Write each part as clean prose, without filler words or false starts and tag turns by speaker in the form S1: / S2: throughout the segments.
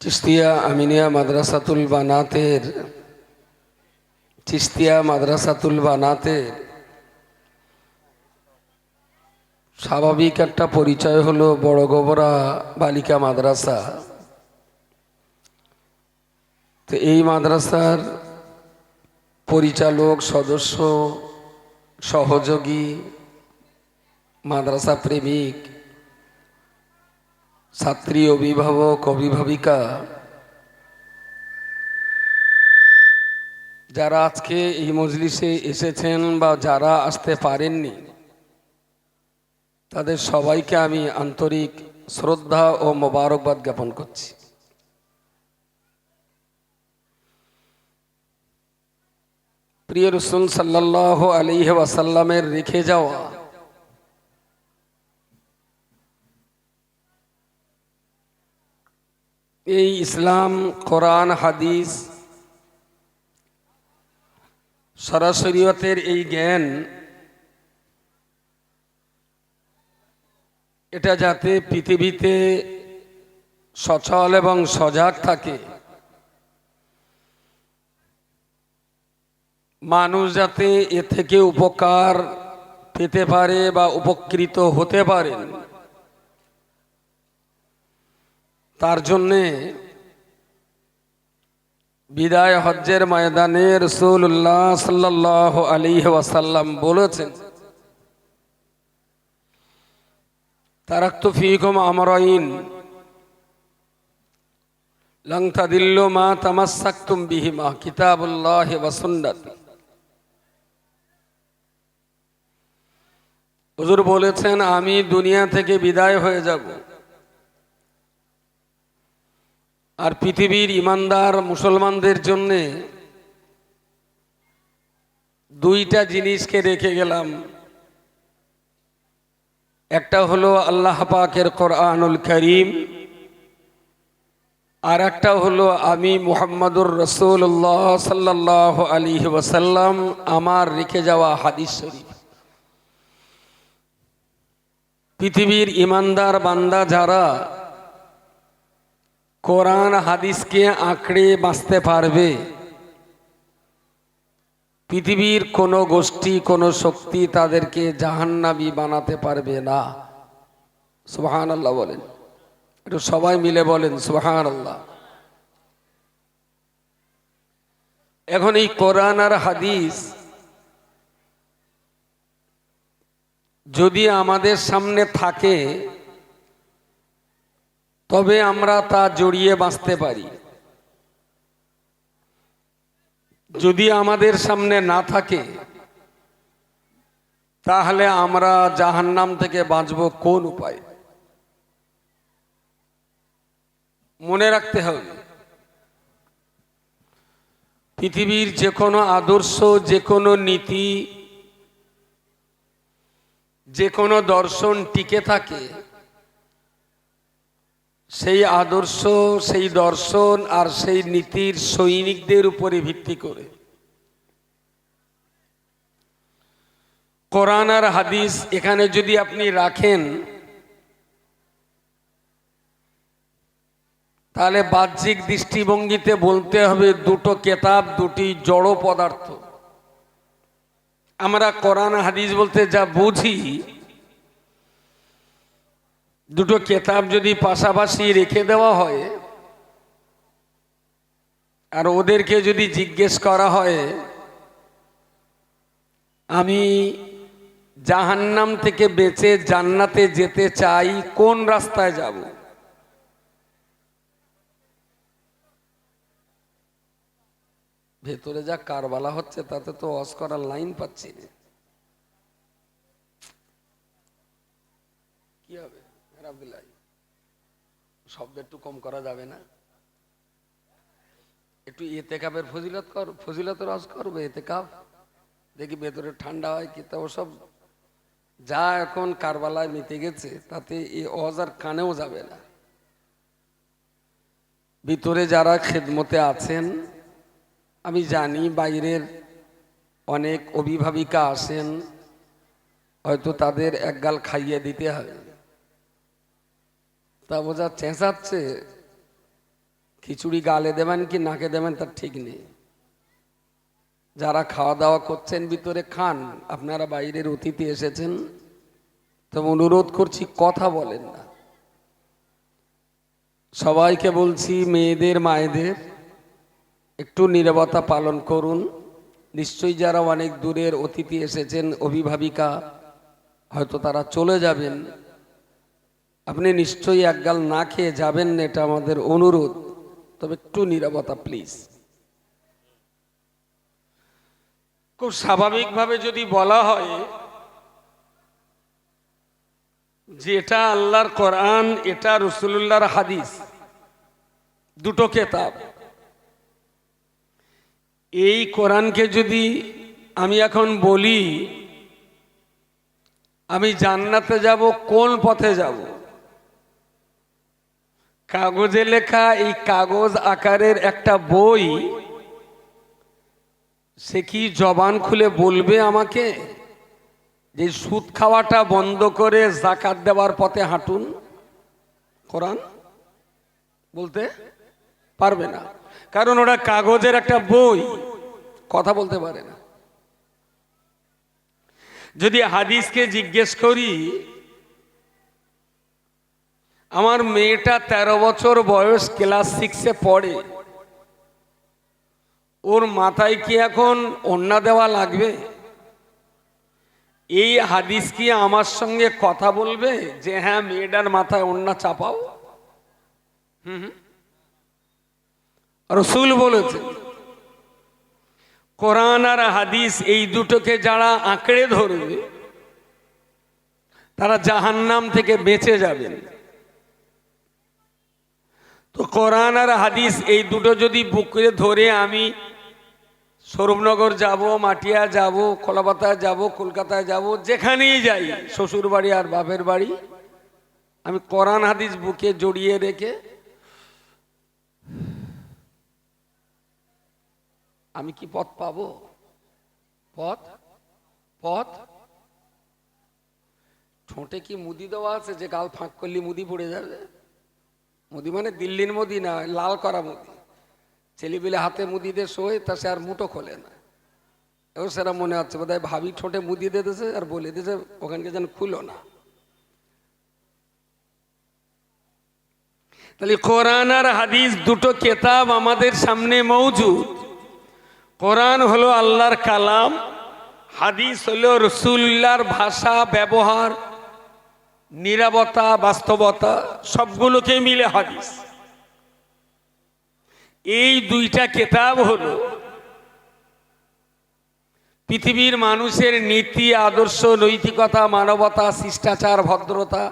S1: চিশতিয়া আমিনিয়া মাদ্রাসাতুল বানাতের স্বাভাবিক একটা পরিচয় হলো বড় গোবরা বালিকা মাদ্রাসা। তো এই মাদ্রাসার পরিচালক, সদস্য, সহযোগী, মাদ্রাসা প্রেমিক, ছাত্রী, অভিভাবক, অভিভাবিকা যারা আজকে এই মজলিসে এসেছেন বা যারা আসতে পারেননি, তাদের সবাইকে আমি আন্তরিক শ্রদ্ধা ও মোবারকবাদ জ্ঞাপন করছি। প্রিয় রাসূল সাল্লাল্লাহু আলাইহি ওয়াসাল্লামের রেখে যাওয়া এই ইসলাম, কোরআন, হাদিস, সরাসরিয়তের এই জ্ঞান, এটা যাতে পৃথিবীতে সচল এবং সজাগ থাকে, মানুষ যাতে এ থেকে উপকার পেতে পারে বা উপকৃত হতে পারেন, তার জন্যে বিদায় হজ্জের ময়দানে রাসূলুল্লাহ সাল্লাল্লাহু আলাইহি ওয়াসাল্লাম বলেছেন, তারাকতু ফীকুম আমরাইন লান তাদিল্লু মা তামাসসাকতুম বিহিমা কিতাবুল্লাহি ওয়া সুন্নতি। হুজুর বলেছেন, আমি দুনিয়া থেকে বিদায় হয়ে যাব, আর পৃথিবীর ইমানদার মুসলমানদের জন্য দুইটা জিনিসকে রেখে গেলাম। একটা হলো আল্লাহ পাকের কোরআনুল কারীম, আর একটা হলো আমি মুহাম্মাদুর রাসূলুল্লাহ সাল্লাল্লাহু আলাইহি ওয়াসাল্লাম আমার রেখে যাওয়া হাদিস শরীফ। পৃথিবীর ইমানদার বান্দা যারা কোরআন হাদিসকে আঁকড়ে বাঁচতে পারবে, পৃথিবীর কোনো গোষ্ঠী, কোনো শক্তি তাদেরকে জাহান্নামী বানাতে পারবে না। সুবহানাল্লাহ বলেন, একটু সবাই মিলে বলেন সুবহানাল্লাহ। এখন এই কোরআন আর হাদিস যদি আমাদের সামনে থাকে, তবে আমরা তা জড়িয়ে বাঁচতে পারি। যদি আমাদের সামনে না থাকে, তাহলে আমরা জাহান্নাম থেকে বাঁচব কোন উপায়? মনে রাখতে হবে, পৃথিবীর যে কোনো আদর্শ, যে কোনো নীতি, যে কোনো দর্শন টিকে থাকে সেই আদর্শ, সেই দর্শন আর সেই নীতির সৈনিকদের উপরে ভিত্তি করে। কোরআন আর হাদিস এখানে যদি আপনি রাখেন, তাহলে বাহ্যিক দৃষ্টিভঙ্গিতে বলতে হবে দুটো কেতাব, দুটি জড় পদার্থ। আমরা কোরআন হাদিস বলতে যা বুঝি, দুটো কেতাব যদি পাশাপাশি রেখে দেওয়া হয় আর ওদেরকে যদি জিজ্ঞেস করা হয়, আমি জাহান্নাম থেকে বেঁচে জান্নাতে যেতে চাই, কোন রাস্তায় যাব? ভেতরে যা কারবালা হচ্ছে তাতে তো ওয়াজ করার লাইন পাচ্ছি না। কি হবে আব্দুল্লাহ, শব্দ একটু কম করা যাবে না? একটু ইতিকাফের ফজিলতের ওয়াজ করবে, ইতিকাফ দেখি ভেতরে ঠান্ডা হয় কি। তা ওসব যা এখন কারবালায় মিটে গেছে, তাতে এই ওয়াজ আর কানেও যাবে না। ভিতরে যারা খেদমতে আছেন, আমি জানি বাইরের অনেক অভিভাবিকা আসেন, হয়তো তাদের একগাল খাইয়ে দিতে হবে। তা বোঝা চেঁচাচ্ছে, খিচুড়ি গালে দেবেন কি নাকে দেবেন তার ঠিক নেই। যারা খাওয়া দাওয়া করছেন ভিতরে খান, আপনারা বাইরের অতিথি এসেছেন, তো অনুরোধ করছি কথা বলেন না। সবাইকে বলছি, মেয়েদের মায়েদের একটু নীরবতা পালন করুন। নিশ্চয়ই যারা অনেক দূরের অতিথি এসেছেন, অভিভাবিকা, হয়তো তারা চলে যাবেন, আপনি নিশ্চয়ই একগাল না খেয়ে যাবেন না, এটা আমাদের অনুরোধ। তবে একটু নীরবতা প্লিজ। খুব স্বাভাবিকভাবে যদি বলা হয় যে এটা আল্লাহর কোরআন, এটা রাসূলুল্লাহর হাদিস, দুটো কিতাব, এই কোরআনকে যদি আমি এখন বলি আমি জান্নাতে যাব, কোন পথে যাব? কাগজে লেখা এই কাগজ আকারের একটা বই, সে কি জবান খুলে বলবে আমাকে যে সুদ খাওয়াটা বন্ধ করে যাকাত দেওয়ার পথে হাঁটুন? কোরআন বলতে পারবে না, কারণ ওটা কাগজের একটা বই, কথা বলতে পারে না। যদি হাদিসকে জিজ্ঞেস করি, আমার মেয়েটা 13 বছর বয়স, ক্লাস 6-এ পড়ে, ওর মাথায় কি এখন ওড়না দেওয়া লাগবে? এই হাদিস কি আমার সঙ্গে কথা বলবে যে হ্যাঁ মেয়েটার মাথায় ওড়না চাপাও? রাসূল বলেছে, কোরআন আর হাদিস এই দুটোকে যারা আঁকড়ে ধরবে তারা জাহান্নাম থেকে বেঁচে যাবেন। তো কোরআন আর হাদিস এই দুটো যদি বুকে ধরে আমি স্বরূপনগর যাব, মাটিয়া যাব, কলাপাতা যাব, কলকাতায় যাব, যেখানেই যাই, শ্বশুর বাড়ি আর বাপের বাড়ি, আমি কোরআন হাদিস বুকে জড়িয়ে রেখে আমি কি পথ পাবো? পথ পথ ঠোঁটে কি মুদি দেওয়া আছে যে গাল ফাঁক করলে মুদি পড়ে যাবে? মুদি মানে দিল্লির মুদি না, লাল করা মুদি। ছেলেপিলে হাতে মুদি দিয়ে শোয়, তা সে আর মুঠো খোলে না। এবার সেটা মনে হচ্ছে বোধহয় ভাবি ঠোঁটে মুদি দিতেছে আর বলে দিয়েছে ওখানকে যেন খুলো না। তাহলে কোরআন আর হাদিস দুটো কিতাব আমাদের সামনে মওজুদ। কোরআন হলো আল্লাহর কালাম, হাদিস হলো রাসূলুল্লাহর ভাষা, ব্যবহার, নীরবতা, বাস্তবতা, সবগুলোকে মিলে হাদিস। এই দুইটা কিতাব হলো পৃথিবীর মানুষের নীতি, আদর্শ, নৈতিকতা, মানবতা, শিষ্টাচার, ভদ্রতা,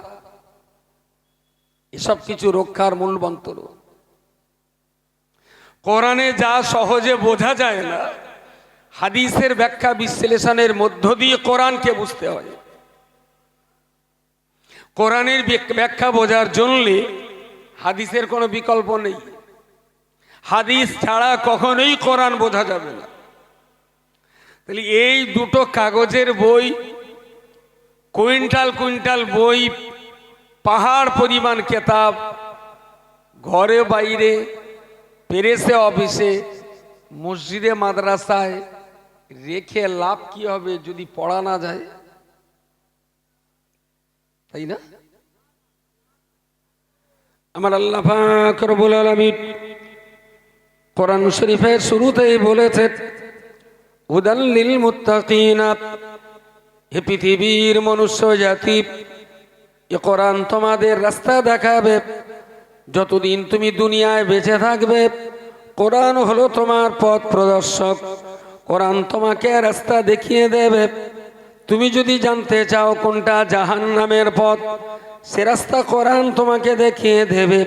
S1: এসব কিছু রক্ষার মূলমন্ত্র। কোরআনে যা সহজে বোঝা যায় না, হাদিসের ব্যাখ্যা বিশ্লেষণের মধ্য দিয়ে কোরআনকে বুঝতে হয়। কোরআনের ব্যাখ্যা বোঝার জন্য হাদিসের কোনো বিকল্প নেই। হাদিস ছাড়া কখনোই কোরআন বোঝা যাবে না। তাহলে এই দুটো কাগজের বই, কুইন্টাল কুইন্টাল বই, পাহাড় পরিমাণ কিতাব, ঘরে বাইরে, প্রেসে, অফিসে, মসজিদে, মাদ্রাসায় রেখে লাভ কি হবে যদি পড়া না যায়? তাই না? আমার আল্লাহ পাক রব্বুল আলামিন কোরআন শরীফের শুরুতেই বলেছেন, হুদাল লিল মুত্তাকিন, হে পৃথিবীর মনুষ্য জাতি, এ কোরআন তোমাদের রাস্তা দেখাবে। যতদিন তুমি দুনিয়ায় বেঁচে থাকবে, কোরআন হলো তোমার পথ প্রদর্শক। কোরআন তোমাকে রাস্তা দেখিয়ে দেবে। তুমি যদি জানতে চাও কোনটা জাহান্নামের পথ, সে রাস্তা কোরআন তোমাকে দেখিয়ে দেবে।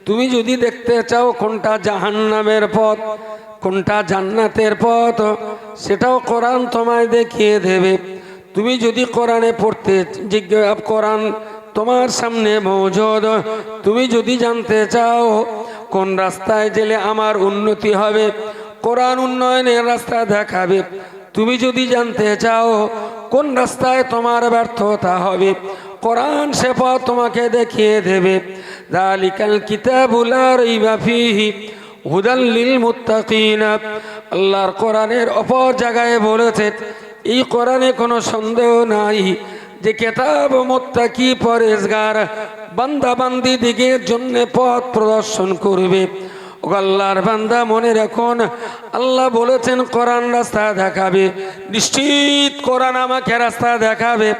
S1: তুমি যদি দেখতে চাও কোনটা জাহান্নামের পথ, কোনটা জান্নাতের পথ, সেটাও কোরআন তোমায় দেখিয়ে দেবে। তুমি যদি কোরআনে পড়তে জিজ্ঞাসা, কোরআন তোমার সামনে মওজুদ। তুমি যদি জানতে চাও কোন রাস্তায় গেলে আমার উন্নতি হবে, কোরআন উন্নয়নের রাস্তা দেখাবে। তুমি যদি জানতে চাও কোন রাস্তায় তোমার ব্যর্থতা হবে, কোরআন সে পথ তোমাকে দেখিয়ে দেবে। যালিকাল কিতাবু লা রাইবা ফীহি হুদাল লিল মুত্তাকিন। আল্লাহর কোরআনের অপর জায়গায় বলেছেন, এই কোরআনে কোনো সন্দেহ নাই যে কিতাব মুত্তাকি পরেজগার বান্দা বান্দি দিগের জন্য পথ প্রদর্শন করবে। ও আল্লাহর বান্দা মনে রাখুন, আল্লাহ বলেছেন কোরআন রাস্তা দেখাবে। নিশ্চিত কোরআন আমাকে রাস্তা দেখাবে,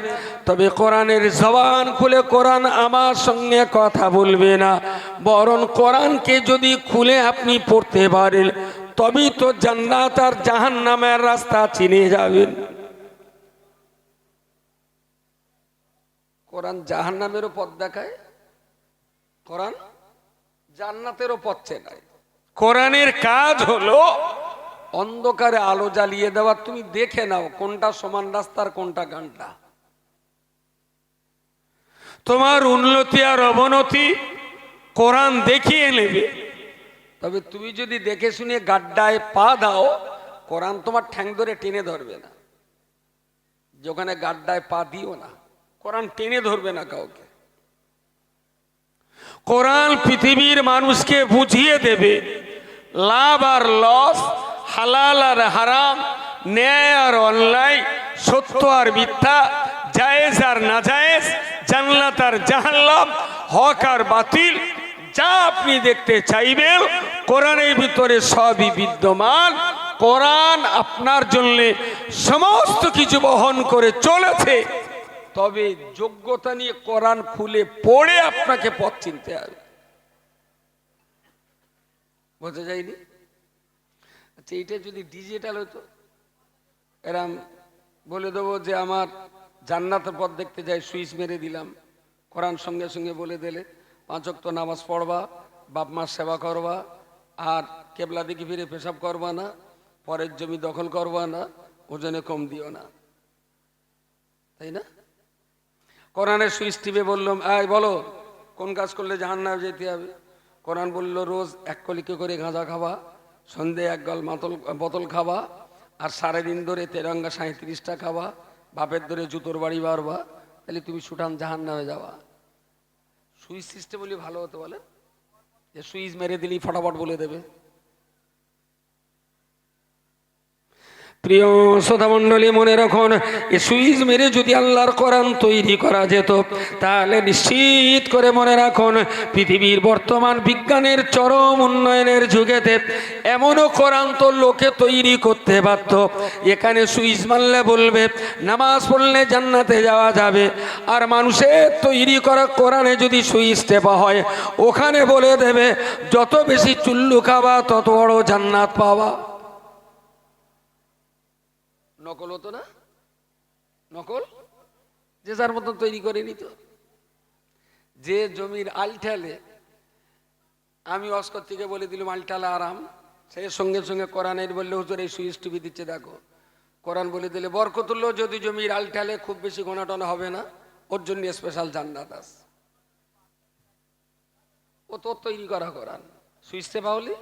S1: তবে কোরআনের জবান খুলে কোরআন আমার সঙ্গে কথা বলবে না। বরং কোরআনকে যদি খুলে আপনি পড়তে পারেন, তবেই তো জান্নাত আর জাহান্নামের রাস্তা চিনে যাবেন। কোরআন জাহান্নামেরও পথ দেখায়, কোরআন জান্নাতেরও পথ চেনায়। কোরআনের কাজ হলো অন্ধকারে আলো জ্বালিয়ে দেওয়া। তুমি দেখে নাও কোনটা সমান রাস্তার কোনটা গানটা। তোমার উন্নতি আর অবনতি কোরআন দেখিয়ে নেবে। তবে তুমি যদি দেখে শুনে গাড্ডায় পা দাও, কোরআন তোমার ঠ্যাং ধরে টেনে ধরবে না। যেখানে গাড্ডায় পা দিও না, কোরআন টেনে ধরবে না কাউকে। কোরআন পৃথিবীর মানুষকে বুঝিয়ে দেবে লাভ আর লস, হালাল আর হারাম, ন্যায় আর অন্যায়, সত্য আর মিথ্যা, জায়েজ আর নাজায়েজ, জান্নাত আর জাহান্নাম, হক আর বাতিল, যা আপনি দেখতে চাইবেন কোরআনের ভিতরে সবই বিদ্যমান। কোরআন আপনার জন্য সমস্ত কিছু বহন করে চলেছে। তবে যোগ্যতা নিয়ে কোরআন খুলে পড়ে আপনাকে পথ চিনতে হবে। বোঝা যায়নি? আচ্ছা, এইটা যদি ডিজিটাল হতো, এরম বলে দেবো যে আমার জান্নাতের পথ দেখতে যাই, সুইচ মেরে দিলাম, কোরআন সঙ্গে সঙ্গে বলে দিলে 5 ওয়াক্ত নামাজ পড়বা, বাপ মার সেবা করবা, আর কেবলা দিকে ফিরে পেশাব করবা না, পরের জমি দখল করবা না, ওজনে কম দিও না, তাই না? কোরআনের সুইচ টিপে বললাম, আয় বলো কোন কাজ করলে জাহান্নামে যেতে হবে। কোরআন বলল রোজ 1 কলিকে করে গাঁজা খাবা, সন্ধে 1 গাল বোতল খাবা, আর সারাদিন ধরে তেরঙ্গা 37টা খাবা, বাপের ধরে জুতোর বাড়ি বাড়বা, তাহলে তুমি সুঠাম জাহান্নামে যাওয়া। সুইচ সিস্টেম বলি ভালো হতো বলে, যে সুইচ মেরে দিলি ফটাফট বলে দেবে। প্রিয় শ্রোতা মণ্ডলী, মনে রাখুন, এই সুইচ মেরে যদি আল্লাহর কোরআন তৈরি করা যেত, তাহলে নিশ্চিত করে মনে রাখুন পৃথিবীর বর্তমান বিজ্ঞানের চরম উন্নয়নের যুগেতে এমনও কোরআন তো লোকে তৈরি করতে পারত। এখানে সুইচ মারলে বলবে নামাজ পড়লে জান্নাতে যাওয়া যাবে, আর মানুষের তৈরি করা কোরআনে যদি সুইচ টেপা হয়, ওখানে বলে দেবে যত বেশি চুল্লু খাবা তত বড় জান্নাত পাওয়া। নকল হতো না? নকল যে যার মতন তৈরি করে নিত। যে জমির আলঠালে, আমি অস্কর থেকে বলে দিলাম আলঠালে আরাম, সে সঙ্গে সঙ্গে কোরআনের বললে হুজুর এই সুইচ টিভি দিচ্ছে দেখো, কোরআন বলে দিলে বরকতুল্লাহ যদি জমির আলঠালে খুব বেশি ঘনাটনা হবে না, ওর জন্য স্পেশাল জান্নাত আছে। ও তোর তৈরি করা কোরআন, সুইচ টেপা হলে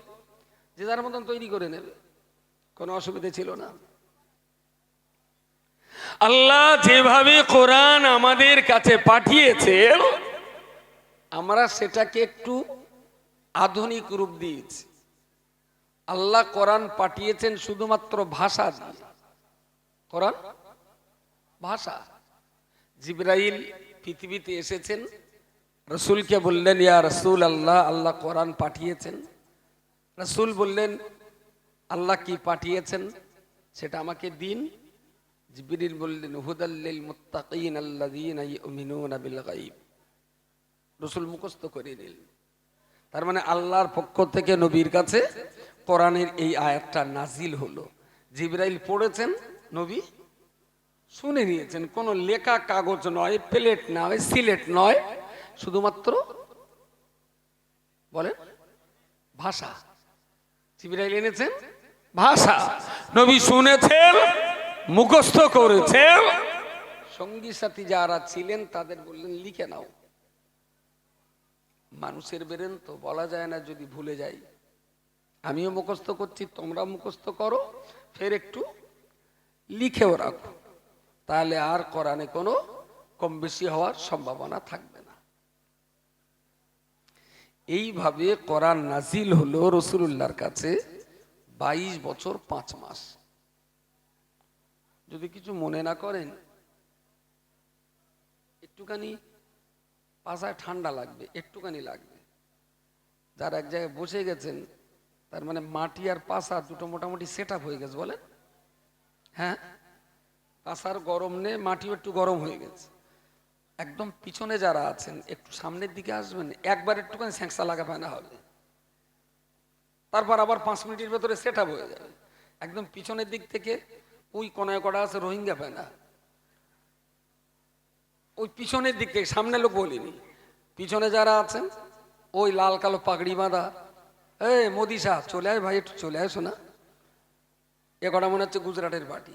S1: যে যার মতন তৈরি করে নেবে, কোনো অসুবিধা ছিল না। আল্লাহ যেভাবে কোরআন আমাদের কাছে পাঠিয়েছে, আমরা সেটাকে একটু আধুনিক রূপ দিয়েছি। আল্লাহ কোরআন পাঠিয়েছেন শুধুমাত্র ভাষা দিয়ে। কোরআন ভাষা। জিবরাইল পৃথিবীতে এসেছেন, রসুলকে বললেন ইয়া রসুল আল্লাহ, আল্লাহ কোরআন পাঠিয়েছেন। রসুল বললেন আল্লাহ কি পাঠিয়েছেন সেটা আমাকে দিন। জিবরিল বললেন হুদাল লিল মুত্তাকিন আল্লাযীনা ইউমিনুনা বিল গায়ব। রাসূল মুখস্থ করে নিলেন। তার মানে আল্লাহর পক্ষ থেকে নবীর কাছে কোরআনের এই আয়াতটা নাজিল হলো। জিবরাইল পড়েছেন, নবী শুনে নিয়েছেন। কোনো লেখা কাগজ নয়, প্লেট নয়, সিলেট নয়, শুধুমাত্র বলেন ভাষা। জিবরাইল এনেছেন ভাষা, নবী শুনেছেন, মুখস্থ করেছেন। সঙ্গী সাথী যারা ছিলেন তাদের বললেন লিখে নাও। মানুষের বেরেন তো বলা যায় না, যদি ভুলে যাই। আমিও মুখস্থ করছি, তোমরা মুখস্থ করো, ফের একটু লিখেও রাখো, তাহলে আর কোরআনে কোনো কম বেশি হওয়ার সম্ভাবনা থাকবে না। এইভাবে কোরআন নাজিল হলো রাসূলুল্লাহর কাছে 22 বছর 5 মাস। যদি কিছু মনে না করেন, একটুখানি পাছায় ঠান্ডা লাগবে, একটুখানি লাগবে। যারা এক জায়গায় বসে গেছেন, তার মানে মাটি আর পাছা দুটো মোটামুটি সেট আপ হয়ে গেছে, বলেন? হ্যাঁ, পাছার গরম নে, মাটিও একটু গরম হয়ে গেছে। একদম পিছনে যারা আছেন একটু সামনের দিকে আসবেন, একবার একটুখানি স্যাংসা লাগা ফেনা হবে, তারপর আবার 5 মিনিটের ভেতরে সেট আপ হয়ে যাবে। একদম পিছনের দিক থেকে ওই কোনায় কটা আছে রোহিঙ্গা ফেনা, ওই পিছনের দিক থেকে, সামনে লোক বলিনি, পিছনে যারা আছেন ওই লাল কালো পাগড়ি বাঁধা, এই মোদি সাহ চলে আয় ভাই, একটু চলে আয় শোনা, এ কটা মনে হচ্ছে গুজরাটের পার্টি,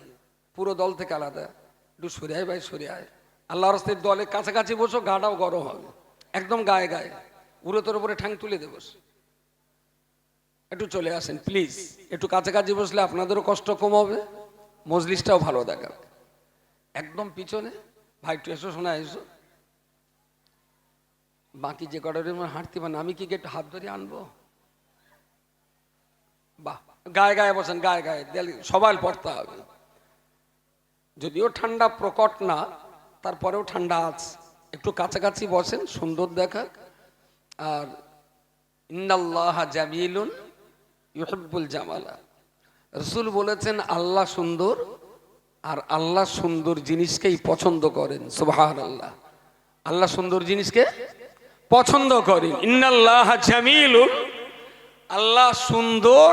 S1: পুরো দল থেকে আলাদা, একটু সরে আয় ভাই, সরে আয়। আল্লাহ রাস্তার দলের কাছাকাছি বসো, গাটাও গরম হবে, একদম গায়ে গায়ে উড়ে তোর উপরে ঠ্যাং তুলে দেবো, একটু চলে আসেন প্লিজ। একটু কাছাকাছি বসলে আপনাদেরও কষ্ট কম হবে, মজলিসটাও ভালো দেখাবে। একদম পিছনে ভাই একটু এসো শোনা, এসো। বাকি যে কটা হাঁটতে পারেন, আমি কি একটু হাত ধরে আনবো? বাহ, গায়ে গায়ে বসেন, গায়ে গায়ে সবাই পড়তে হবে। যদিও ঠান্ডা প্রকট না, তারপরেও ঠান্ডা আছে, একটু কাছাকাছি বসেন, সুন্দর দেখাক। আর ইন্নাল্লাহা জামিলুন ইউহিব্বুল জামালা, রাসূল বলেছেন আল্লাহ সুন্দর, আর আল্লাহ সুন্দর জিনিসকেই পছন্দ করেন। সুবহানাল্লাহ, আল্লাহ সুন্দর জিনিসকে পছন্দ করেন। ইন্নাল্লাহা জামিলুন, আল্লাহ সুন্দর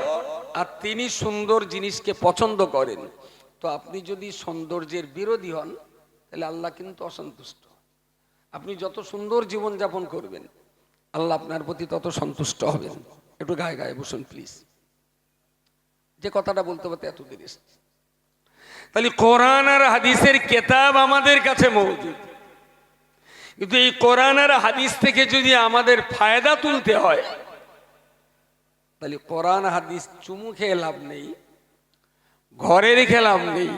S1: আর তিনি সুন্দর জিনিসকে পছন্দ করেন। তো আপনি যদি সৌন্দর্যের বিরোধী হন, তাহলে আল্লাহ কিন্তু অসন্তুষ্ট। আপনি যত সুন্দর জীবন যাপন করবেন, আল্লাহ আপনার প্রতি তত সন্তুষ্ট হবেন। একটু গায়ে গায়ে বসুন প্লিজ, যে কথাটা বলতে বলতে এত দেরি। তাহলে কোরআন আর হাদিসের কিতাব আমাদের কাছে মওজুদ, কিন্তু এই কোরআন আর হাদিস থেকে যদি আমাদের ফায়দা তুলতে হয়, তাহলে কোরআন হাদিস চুমু খেয়ে লাভ নেই, ঘরে রেখে লাভ নেই,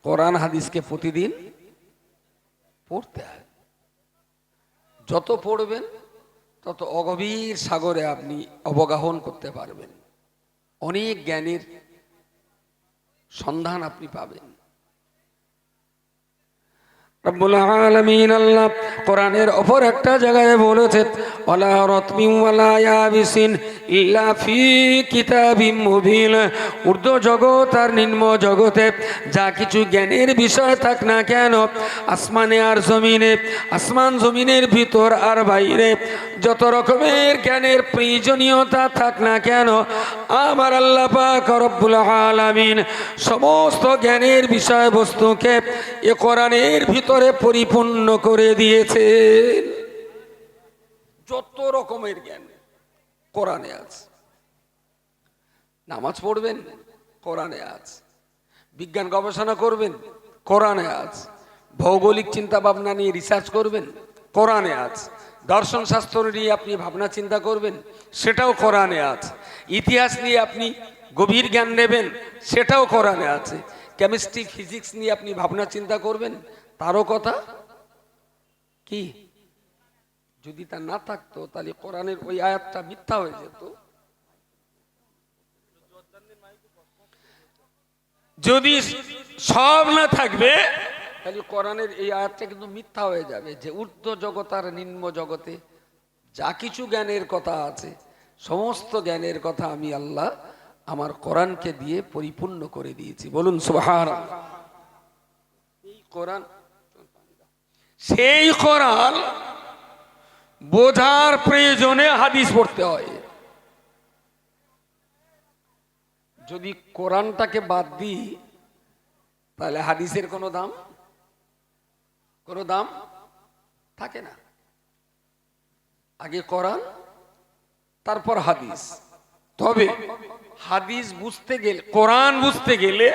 S1: কোরআন হাদিসকে প্রতিদিন পড়তে হয়। যত পড়বেন তত অগভীর সাগরে আপনি অবগাহন করতে পারবেন, অনেক জ্ঞানের সন্ধান আপনি পাবেন। রব্বুল আলামিন আল্লাহ কোরআনের অপর একটা জায়গায় বলেছে, ওয়ালা রাতমিন ওয়ালা ইয়াবিসিন ইল্লা ফি কিতাবিম মুবিন। ঊর্ধ্ব জগৎ আর নিম্ন জগতে যা কিছু জ্ঞানের বিষয় থাক না কেন, আসমানে আর জমিনে, আসমান জমিনের ভিতর আর বাইরে যত রকমের জ্ঞানের প্রয়োজনীয়তা থাক না কেন, আমার আল্লাহ পাক রব্বুল আলামিন সমস্ত জ্ঞানের বিষয়বস্তুকে এ কোরআনের ভিতরে পরিপূর্ণ করে দিয়েছেন। যত রকমের জ্ঞান কোরআনে আছে। নামাজ পড়বেন, কোরআনে আছে। বিজ্ঞান গবেষণা করবেন, কোরআনে আছে। ভৌগোলিক চিন্তা ভাবনা নিয়ে রিসার্চ করবেন, কোরআনে আছে। দর্শন শাস্ত্র নিয়ে আপনি ভাবনা চিন্তা করবেন, সেটাও কোরআনে আছে। ইতিহাস নিয়ে আপনি গভীর জ্ঞান নেবেন, সেটাও কোরআনে আছে। কেমিস্ট্রি ফিজিক্স নিয়ে আপনি ভাবনা চিন্তা করবেন, তারও কথা কি? যদি তা না থাকতো তাহলে কোরআনের ওই আয়াতটা মিথ্যা হয়ে যেত। যদি সব না থাকবে তাহলে কোরআনের এই আয়াতটা কিন্তু মিথ্যা হয়ে যাবে, যে ঊর্ধ্ব জগৎ আর নিম্ন জগতে যা কিছু জ্ঞানের কথা আছে, সমস্ত জ্ঞানের কথা আমি আল্লাহ আমার কোরআনকে দিয়ে পরিপূর্ণ করে দিয়েছি। বলুন সুবহানাল্লাহ। এই কোরআন, সেই কোরআন বোঝার প্রয়োজনে হাদিস পড়তে হয়। যদি কোরআনটাকে বাদ দিই তাহলে হাদিসের কোনো দাম থাকে না। আগে কোরআন, তারপর হাদিস। তবে হাদিস বুঝতে গেলে, কোরআন বুঝতে গেলে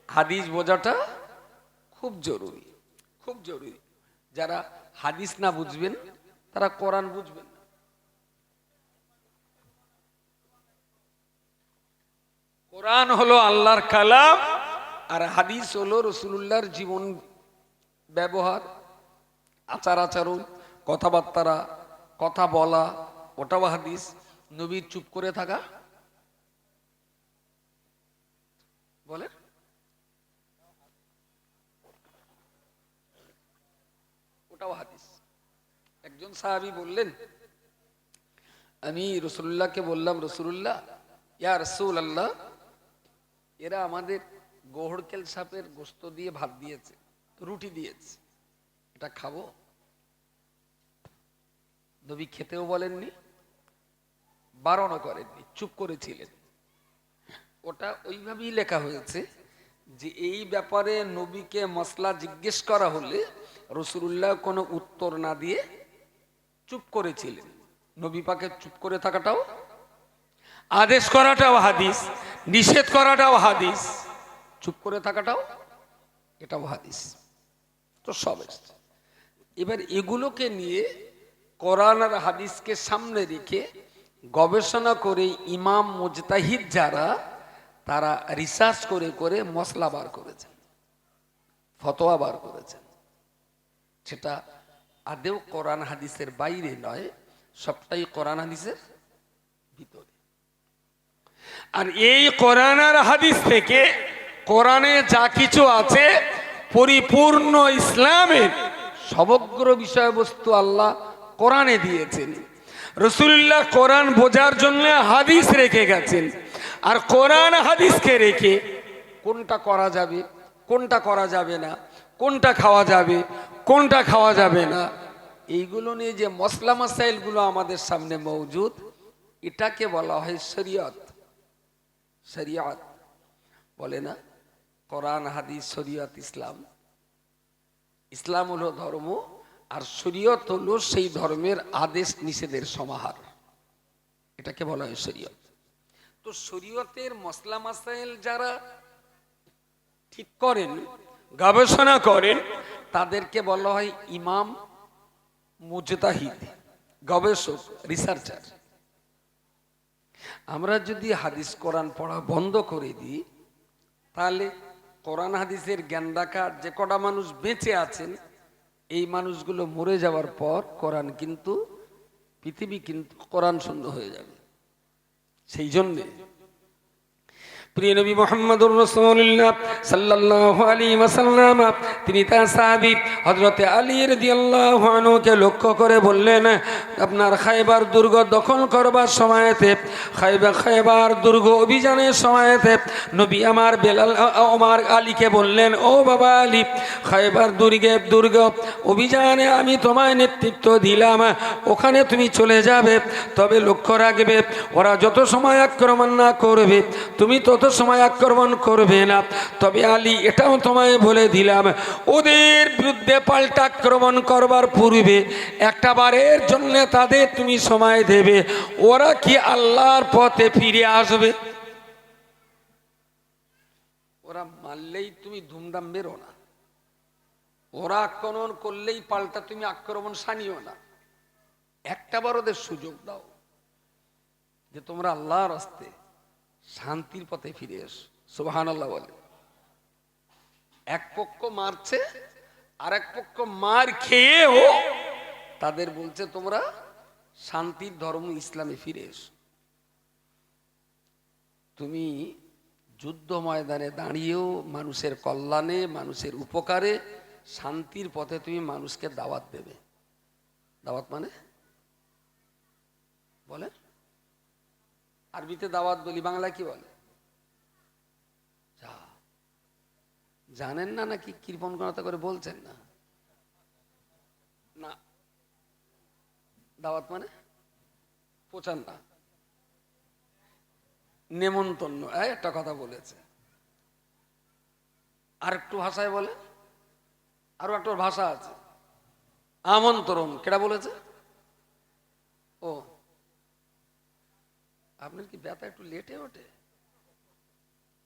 S1: হাদিস বোঝাটা খুব জরুরি, খুব জরুরি। যারা হাদিস না বুঝবেন তারা কোরআন বুঝবেন না। কোরআন হলো আল্লাহর কালাম, আর হাদিস হলো রাসূলুল্লাহর জীবন ব্যবহার, আচার আচরণ, কথাবার্তা, কথা বলা ওটাও হাদিস, নবীর চুপ করে থাকা বলে ওটাও হাদিস। একজন সাহাবী বললেন, আমি রাসূলুল্লাহকে বললাম, রাসূলুল্লাহ, ইয়া রাসূলুল্লাহ, এরা আমাদের গোহরকেল সাপের গোশত দিয়ে ভাত দিয়েছে, রুটি দিয়েছে, এটা খাবো? নবী খেতেও বলেননি, বারণও করেননি, চুপ করেছিলেন। ওটা ওইভাবেই লেখা হয়েছে যে এই ব্যাপারে নবীকে মসলা জিজ্ঞেস করা হলে রাসূলুল্লাহ কোনো উত্তর না দিয়ে চুপ করেছিলেন। নবী পাকে চুপ করে থাকাটাও আদেশ করাটাও হাদিস, নিষেধ করাটাও হাদিস, চুপ করে থাকাটাও এটাও হাদিস। তো সব এসছে। এবার এগুলোকে নিয়ে কোরআন আর হাদিসকে সামনে রেখে গবেষণা করে ইমাম মুজতাহিদ যারা, তারা রিসার্চ করে করে মসলা বার করেছেন, ফতোয়া বার করেছেন। সেটা আদেও কোরআন হাদিসের বাইরে নয়, সবটাই কোরআন হাদিসের ভিতরে। আর এই কোরআন আর হাদিস থেকে কোরআনে যা কিছু আছে পরিপূর্ণ ইসলামের সমগ্র বিষয়বস্তু আল্লাহ কোরআনে দিয়েছেন। রাসূলুল্লাহ কোরআন বোঝার জন্য হাদিস রেখে গেছেন। আর কোরআন হাদিসকে রেখে কোনটা করা যাবে, কোনটা করা যাবে না, কোনটা খাওয়া যাবে, কোনটা খাওয়া যাবে না, এইগুলো নিয়ে যে মসলা মাসাইলগুলো আমাদের সামনে মৌজুদ, এটাকে বলা হয় শরিয়ত। শরিয়ত বলে না, কোরআন হাদিস শরিয়ত ইসলাম। ইসলাম হলো ধর্ম, আর শরিয়ত হলো সেই ধর্মের আদেশ নিষেধের সমাহার, এটাকে বলা হয় শরিয়ত। তো শরিয়তের মসলা মাসাইল যারা ঠিক করেন, গবেষণা করেন, তাদেরকে বলা হয় ইমাম মুজতাহিদ, গবেষক, রিসার্চার। আমরা যদি হাদিস কোরআন পড়া বন্ধ করে দিই, তাহলে কোরআন হাদিসের জ্ঞান রাখা যে কটা মানুষ বেঁচে আছেন, এই মানুষগুলো মরে যাওয়ার পর কোরআন কিন্তু, পৃথিবী কিন্তু কোরআন শূন্য হয়ে যাবে। সেই জন্যে প্রিয় নবী মুহাম্মদুর রাসূলুল্লাহ সাল্লাল্লাহু আলাইহি ওয়াসাল্লাম তিনি তার সাহাবী হযরত আলী রাদিয়াল্লাহু আনহুকে লক্ষ্য করে বললেন, আপনার খায়বার দুর্গ দখল করবার সময়তে, খায়বার দুর্গ অভিযানের সময়তে নবী আমার বেলাল ওমর আলীকে বললেন, ও বাবা আলী, খায়বার দুর্গ অভিযানে আমি তোমায় নেতৃত্ব দিলাম, ওখানে তুমি চলে যাবে, তবে লক্ষ্য রাখবে ওরা যত সময় আক্রমণ না করবে তুমি তত সময় আক্রমণ করবে না। তবে আলী, এটাও তোমায় বলে দিলাম, ওদের বিরুদ্ধে পাল্টা আক্রমণ করবার পূর্বে একটা বারের জন্য তাদের তুমি সময় দেবে, ওরা কি আল্লাহর পথে ফিরে আসবে? ওরা মারলেই তুমি ধুমধাম বেরো না, ওরা আক্রমণ করলেই পাল্টা তুমি আক্রমণ সানিও না। একটা বার ওদের সুযোগ দাও যে তোমরা আল্লাহর রাস্তায় শান্তির পথে ফিরে এসো। সুবহানাল্লাহ বলে। এক পক্ষ মারছে, আর এক পক্ষ মার খেয়েও তাদের বলছে তোমরা শান্তির ধর্ম ইসলামে ফিরে এসো। তুমি যুদ্ধ ময়দানে দাঁড়িয়েও মানুষের কল্যাণে, মানুষের উপকারে, শান্তির পথে তুমি মানুষকে দাওয়াত দেবে। দাওয়াত মানে বলে, আরবিতে দাওয়াত বলি, বাংলায় কি বলে? জানেন না নাকি কৃপণতা করে বলছেন না? না, দাওয়াত মানে পৌঁছান না, নেমন্তন্ন। একটা কথা বলেছে, আর একটু ভাষায় বলে, আরো একটা ভাষা আছে, আমন্ত্রণ। কেটা বলেছে? ও, আপনার কি ব্যথা একটু লেটে ওঠে?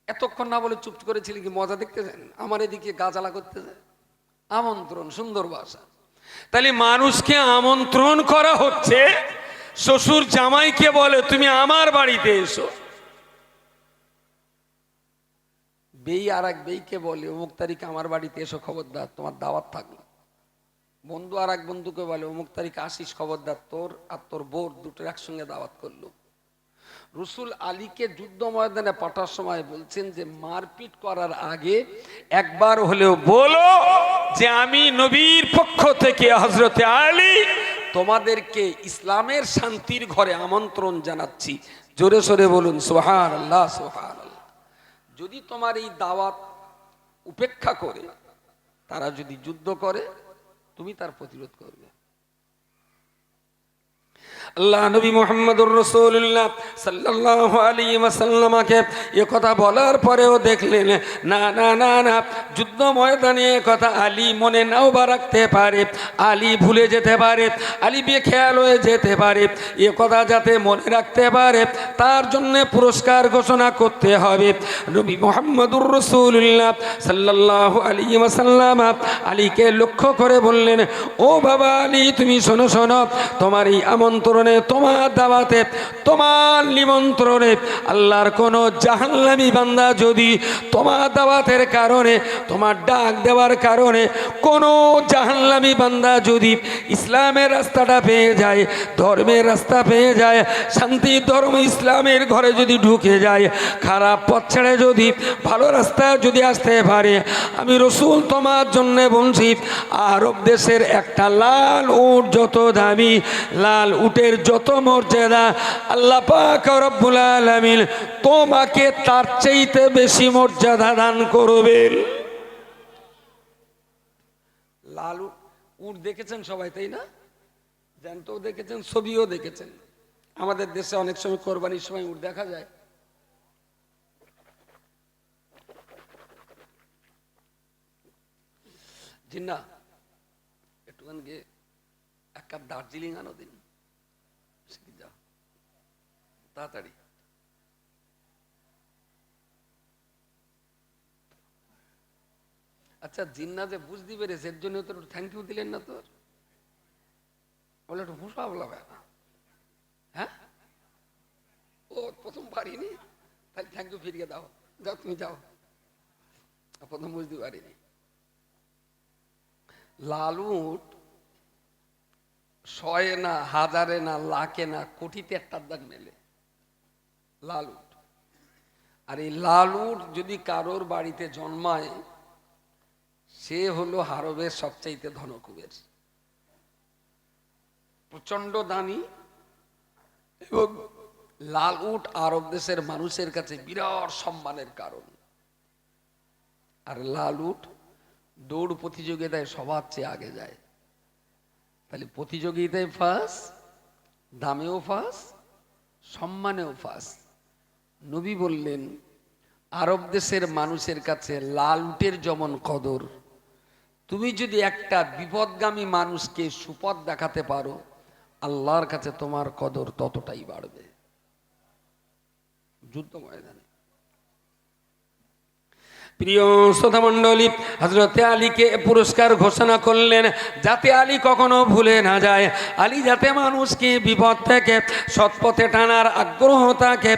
S1: এতক্ষণ না বলে চুপ করেছিলি কি মজা দেখতেছেন? আমার এদিকে গা জ্বালা করতেছে। আমন্ত্রণ, সুন্দর ভাষা। তাহলে মানুষকে আমন্ত্রণ করা হচ্ছে। শ্বশুর জামাইকে বলে তুমি আমার বাড়িতে এসো, বেই আর এক বেইকে বলে অমুক তারিখে আমার বাড়িতে এসো, খবরদার তোমার দাওয়াত থাকলো। বন্ধু আর এক বন্ধুকে বলে অমুক তারিখে আসিস, খবরদার, তোর আর তোর বোর দুটোর একসঙ্গে দাওয়াত করলো। রসুল আলীকে যুদ্ধ ময়দানে পাঠার সময় বলছেন যে মারপিট করার আগে একবার হলেও বলো যে আমি নবীর পক্ষ থেকে হযরতে আলী তোমাদেরকে ইসলামের শান্তির ঘরে আমন্ত্রণ জানাচ্ছি। জোরে সোরে বলুন সুবহানাল্লাহ, সুবহানাল্লাহ। যদি তোমার এই দাওয়াত উপেক্ষা করে তারা যদি যুদ্ধ করে, তুমি তার প্রতিরোধ করবে। আল্লাহ নবী মুহাম্মদুর রাসূলুল্লাহ সাল্লাল্লাহু আলাইহি ওয়াসাল্লামকে এই কথা বলার পরেও দেখলেন না না না না, যুদ্ধ ময়দানে কথা আলী মনে নাও বা রাখতে পারে, আলী ভুলে যেতে পারে, আলী বেখেয়াল হয়ে যেতে পারে। এ কথা যাতে মনে রাখতে পারে তার জন্য পুরস্কার ঘোষণা করতে হবে। নবী মুহাম্মদুর রাসূলুল্লাহ সাল্লাল্লাহু আলাইহি ওয়াসাল্লাম আলীকে লক্ষ্য করে বললেন, ও বাবা আলী, তুমি শোনো শোনো, তোমার এই আমন্ত্রণে, তোমার দাওয়াতে, তোমার নিমন্ত্রণে আল্লাহর কোন জাহান্নামী বান্দা যদি তোমার দাওয়াতের কারণে, তোমার ডাক দেওয়ার কারণে কোন জাহান্নামী বান্দা যদি ইসলামের রাস্তাটা পেয়ে যায়, ধর্মের রাস্তা পেয়ে যায়, শান্তির ধর্ম ইসলামের ঘরে যদি ঢুকে যায়, খারাপ পথ ছেড়ে যদি ভালো রাস্তা যদি আসতে পারে, আমি রসুল তোমার জন্য বলছি, আরব দেশের একটা লাল উট যত দামি, লাল উটের যত মর্যাদা, আল্লাহ পাক রব্বুল আলামিন তোমাকে তার চাইতে বেশি মর্যাদা দান করবেন। লাল উট দেখেছেন সবাই, তাই না? জ্যান্তও দেখেছেন, ছবিও দেখেছেন। আমাদের দেশে অনেক সময় কোরবানির সময় উট দেখা যায়। জিন্না একটুখান গিয়ে এক কাপ দার্জিলিং আনো দিন, যাও তাড়াতাড়ি। আচ্ছা, জিন্না যে বুঝতে পেরেছে এর জন্য তোর থ্যাংক ইউ দিলেন না? তোর বলে একটু হুঁসা বলা না, হ্যাঁ? ও প্রথম পারিনি, তাহলে থ্যাংক ইউ ফিরিয়ে দাও, যাও তুমি যাও, প্রথম বুঝতে পারিনি। লাল উট শয়ে না, হাজারে না, লাখে না, কোটিতে একটা দাগ মেলে লাল উট। আর এই লাল উট যদি কারোর বাড়িতে জন্মায়, সে হলো আরবের সবচাইতে ধনকুবের, প্রচন্ড দামি। এবং লাল উট আরব দেশের মানুষের কাছে বিরাট সম্মানের কারণ। আর লাল উট দৌড় প্রতিযোগিতায় সবার চেয়ে আগে যায়। তাহলে প্রতিযোগিতায় ফার্স্ট, দামেও ফার্স্ট, সম্মানেও ফার্স্ট। নবী বললেন, আরব দেশের মানুষের কাছে লাল উটের যেমন কদর, তুমি যদি একটা বিপদগামী মানুষকে সুপথ দেখাতে পারো, আল্লাহর কাছে তোমার কদর ততটাই বাড়বে। যুদ্ধ ময়দানে প্রিয় শ্রোতা মণ্ডলী, হযরতে আলীকে পুরস্কার ঘোষণা করলেন যাতে আলী কখনো ভুলে না যায়, আলী যাতে মানুষকে বিপদ থেকে সৎপথে টানার আগ্রহ থাকে।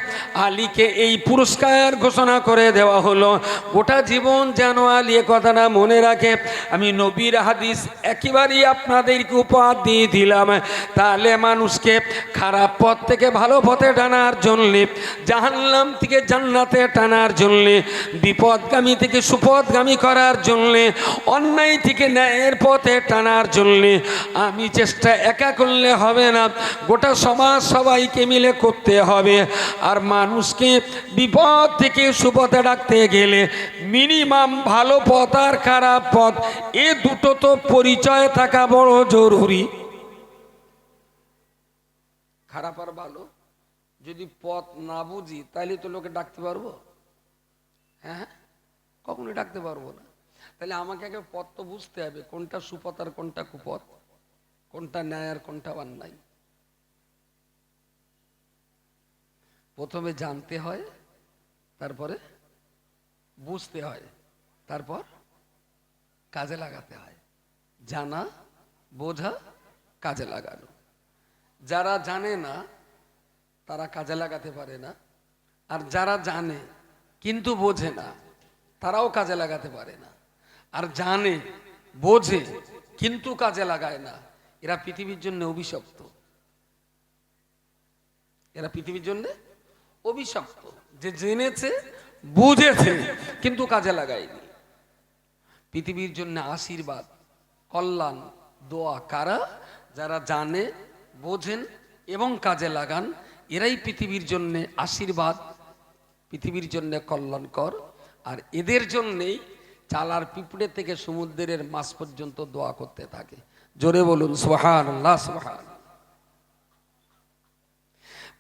S1: আলীকে এই পুরস্কার ঘোষণা করে দেওয়া হলো। গোটা জীবন যেন আলী এ কথাটা মনে রাখে। আমি নবীর হাদিস একেবারেই আপনাদেরকে উপহার দিয়ে দিলাম। তাহলে মানুষকে খারাপ পথ থেকে ভালো পথে টানার জন্যে, জাহান্নাম থেকে জান্নাতে টানার জন্যে, বিপদগামী থেকে সুপথগামী করার জন্যে, অন্যায় থেকে ন্যায়ের পথে টানার জন্যে আমি চেষ্টা একা করলে হবে না, গোটা সমাজ সবাইকে মিলে করতে হবে। আর মানুষকে বিপদ থেকে সুপথে ডাকতে গেলে মিনিমাম ভালো পথ আর খারাপ পথ, এ দুটো তো পরিচয় থাকা বড় জরুরি। খারাপ আর ভালো যদি পথ না বুঝি, তাহলে তো লোকে ডাকতে পারবো? হ্যাঁ, কখনোই ডাকতে পারবো না। তাহলে আমাকে আগে পথ তো বুঝতে হবে, কোনটা সুপথ আর কোনটা কুপথ, কোনটা ন্যায় আর কোনটা অন্যায়। প্রথমে জানতে হয়, তারপরে বুঝতে হয়, তারপর কাজে লাগাতে হয়। জানা, বোঝা, কাজে লাগানো। যারা জানে না তারা কাজে লাগাতে পারে না, আর যারা জানে কিন্তু বোঝে না তারাও কাজে লাগাতে পারে না। আর জানে, বোঝে, কিন্তু কাজে লাগায় না, এরা পৃথিবীর জন্য অভিশপ্ত। এরা পৃথিবীর জন্য অভিশপ্ত। যে জেনেছে বুঝেছে কিন্তু কাজে লাগায়নি। পৃথিবীর জন্য আশীর্বাদ, কল্যাণ, দোয়া কারা? যারা জানে, বোঝেন এবং কাজে লাগান, এরাই পৃথিবীর জন্য আশীর্বাদ, পৃথিবীর জন্য কল্যাণকর। আর এদের জন্যেই চালার পিঁপড়ে থেকে সমুদ্রের মাছ পর্যন্ত দোয়া করতে থাকে। জোরে বলুন সুবহানাল্লাহ, সুবহানাল্লাহ।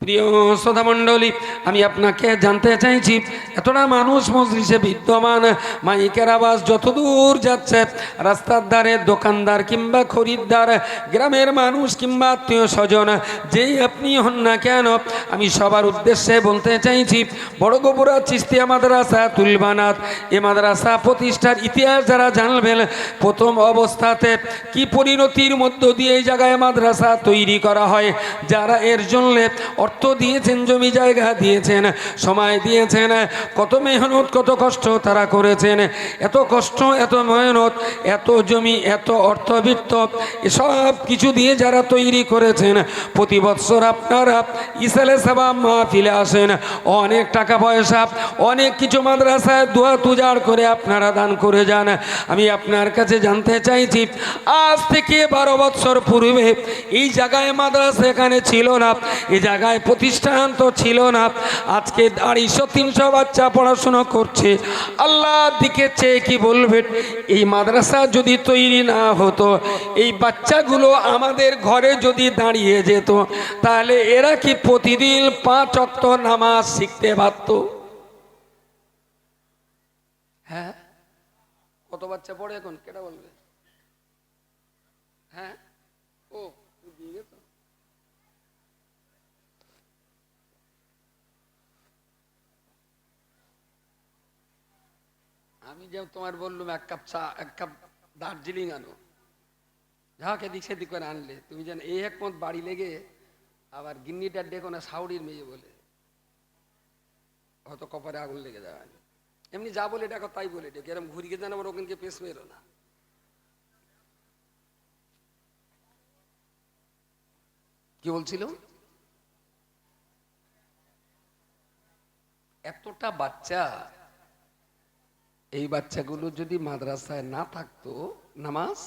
S1: প্রিয় শ্রোতা মণ্ডলী, আমি আপনাকে জানতে চাইছি, এতটা মানুষ মজলিসে বিদ্যমান, মাইকের আওয়াজ যতদূর যাচ্ছে, রাস্তার ধারে দোকানদার কিংবা খরিদ্দার, গ্রামের মানুষ কিংবা আত্মীয় স্বজন, যেই আপনি হন না কেন, আমি সবার উদ্দেশ্যে বলতে চাইছি, বড়গোবরা চিস্তিয়া মাদ্রাসা তুলবানাত, এ মাদ্রাসা প্রতিষ্ঠার ইতিহাস যারা জানবেন, প্রথম অবস্থাতে কি পরিণতির মধ্য দিয়ে এই জায়গায় মাদ্রাসা তৈরি করা হয়, যারা এর জন্য অর্থ দিয়েছেন, জমি জায়গা দিয়েছেন, সময় দিয়েছেন, কত মেহনত কত কষ্ট তারা করেছেন, এত কষ্ট এত মেহনত এত জমি এত অর্থবিত্ত এসব কিছু দিয়ে যারা তৈরি করেছেন, প্রতি বৎসর আপনারা ইসালে সাবাব মাহফিলে আসেন, অনেক টাকা পয়সা অনেক কিছু মাদ্রাসায় দোয়া তুজার করে আপনারা দান করে যান। আমি আপনার কাছে জানতে চাইছি, আজ থেকে 12 বৎসর পূর্বে এই জায়গায় মাদ্রাসা এখানে ছিল না, এই জায়গায় প্রতিষ্ঠান তো ছিল না, আজকে 250-300 বাচ্চা পড়াশোনা করছে। আল্লাহর দিকে চেয়ে কি বলবেন, এই মাদ্রাসা যদি তৈরি না হতো, এই বাচ্চাগুলো আমাদের ঘরে যদি দাঁড়িয়ে যেত, তাহলে এরা কি প্রতিদিন 5 ওয়াক্ত নামাজ শিখতে পারত? হ্যাঁ, কত বাচ্চা পড়ে এখন কেটা বলবে? হ্যাঁ, ও দিয়ে গেছো। আমি যে তোমার বললাম 1 কাপ চা 1 কাপ দার্জিলিং আনো, যাকে দিক সেদিক করে আনলে, তুমি যেন এই একমত বাড়ি লেগে আবার গিন্নিটার ডেকো না সাউরির মেয়ে বলে, হয়তো কপারে আগুন লেগে যাবে। এমনি যা বলে দেখো তাই বলে ডেকে, এরকম ঘুরিয়ে জানো আবার ওখানকে পেশ মেরো না। কি বলছিল? এতটা বাচ্চা, এই বাচ্চাগুলো যদি মাদ্রাসায় না থাকতো, নামাজ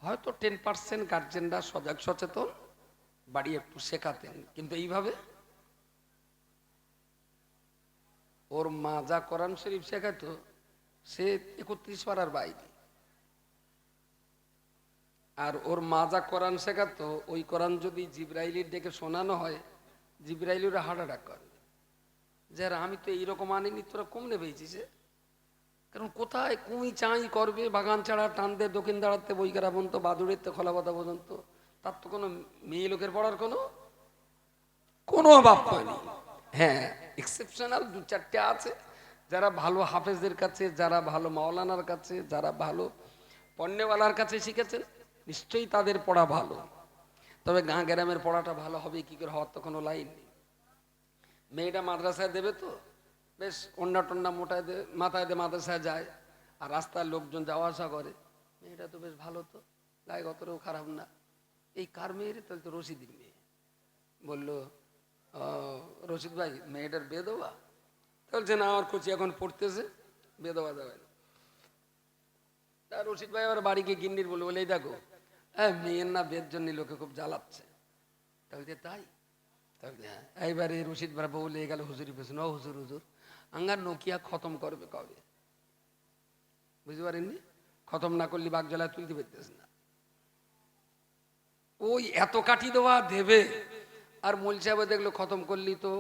S1: হয়তো 10% গার্জেনরা সজাগ সচেতন বাড়ি একটু শেখাতেন, কিন্তু এইভাবে ওর মা যা কোরআন শরীফ শেখাতো, সে 31 পারার বাইরে, আর ওর মা যা কোরআন শেখাতো, ওই কোরআন যদি জিব্রাইলের ডেকে শোনানো হয়, জিব্রাইলের হার্ট অ্যাটাক করে, যে আমি তো এইরকম আনিনি, তোরা কমনে পেয়েছিস। কারণ কোথায় কুই চাই করবে, বাগান ছাড়া টানতে দক্ষিণ দাঁড়াতে বইকারা পর্যন্ত বাদুড়ের তো খোলা পাতা পর্যন্ত, তার তো কোনো মেয়ে লোকের পড়ার কোনো বাপ্পা নেই। হ্যাঁ, এক্সেপশনাল 2-4টে আছে, যারা ভালো হাফেজদের কাছে, যারা ভালো মাওলানার কাছে, যারা ভালো পণ্যওয়ালার কাছে শিখেছেন, নিশ্চয়ই তাদের পড়া ভালো। তবে গাঁ গ্রামের পড়াটা ভালো হবে কি করে, হওয়ার তো কোনো লাইন নেই। মেয়েটা মাদ্রাসায় দেবে তো বেশ, অন্যা টন্যা মোটায় মাথায় দিয়ে মাদ্রাসায় যায়, আর রাস্তার লোকজন যাওয়া আসা করে, মেয়েটা তো বেশ ভালো, তো গায়ে অতটাও খারাপ না। এই কার মেয়ের? তাহলে তো রশিদের মেয়ে। বললো, রশিদ ভাই মেয়েটার বিয়ে দেওয়া? বলছে না, আমার কুচি এখন পড়তেছে, বিয়ে দেওয়া যাবে না। তা রশিদ ভাই আবার বাড়ি গিয়ে গিন্নির বলে, এই দেখো, হ্যাঁ মেয়ের না বিয়ের জন্য লোকে খুব জ্বালাচ্ছে। তাহলে তাই? তাহলে হ্যাঁ। এইবারে রশিদ ভাই বলে গেল হুজুরি পেছনে, হুজুর হুজুর আঙ্গার নোকিয়া খতম করবে কবে? বুঝতে পারেননি? খতম না করলে বাগজলায় তুলতে পারতেছ না। ওই এত কাঠি দেওয়া দেবে, আর মোল সাহেব দেখলো খতম করলি তো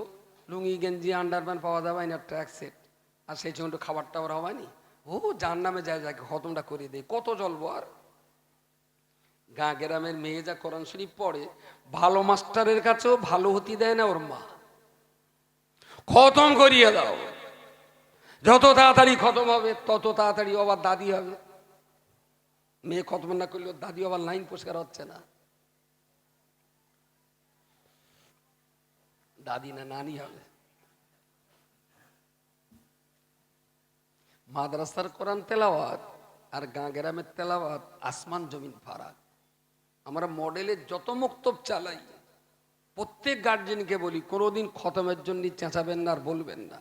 S1: লুঙ্গি গেঞ্জি আন্ডারপ্যান্ট পাওয়া যাবে না, ট্র্যাক সেট, আর সেই জন্য খাবার টাবার হয়নি, ও যার নামে যায় যাকে খতমটা করে দেয়, কত চলবো আর। গাঁ গ্রামের মেয়ে যা কোরআন শরীফ পড়ে, ভালো মাস্টারের কাছেও ভালো হতে দেয় না ওর মা, খতম করিয়ে দাও, যত তাড়াতাড়ি খতম হবে তত তাড়াতাড়ি আবার দাদি হবে। মেয়ে খতম না করলে দাদি আবার লাইন পরিষ্কার হচ্ছে না, দাদি না নানি হবে। মাদ্রাসার কোরআন তেলাওয়াত আর গাঁ গ্রামের তেলাওয়াত আসমান জমিন ফারাক। আমরা মডেলের যত মক্তব চালাই, প্রত্যেক গার্জেনকে বলি কোনোদিন খতমের জন্য চেঁচাবেন না আর বলবেন না।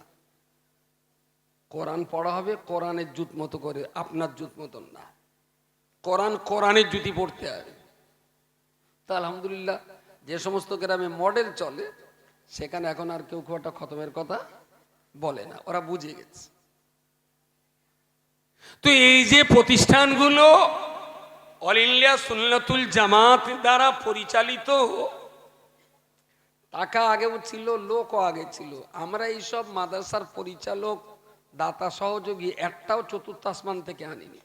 S1: কোরআন পড়া হবে কোরআনের জুত মতো করে, আপনার জুত মতন না। কোরআন কোরআনের জুতি পড়তে হবে। তা আলহামদুলিল্লাহ যে সমস্ত গ্রামে মডেল চলে সেখানে এখন আর কেউ খুব একটা খতমের কথা বলে না, ওরা বুঝে গেছে। তো এই যে প্রতিষ্ঠানগুলো অল ইন্ডিয়া সুন্নাতুল জামাত দ্বারা পরিচালিত, টাকা আগেও ছিল, লোকও আগে ছিল। আমরা এইসব মাদ্রাসার পরিচালক, দাতা, সহযোগী একটাও চতুর্থ আসমান থেকে আনিনি।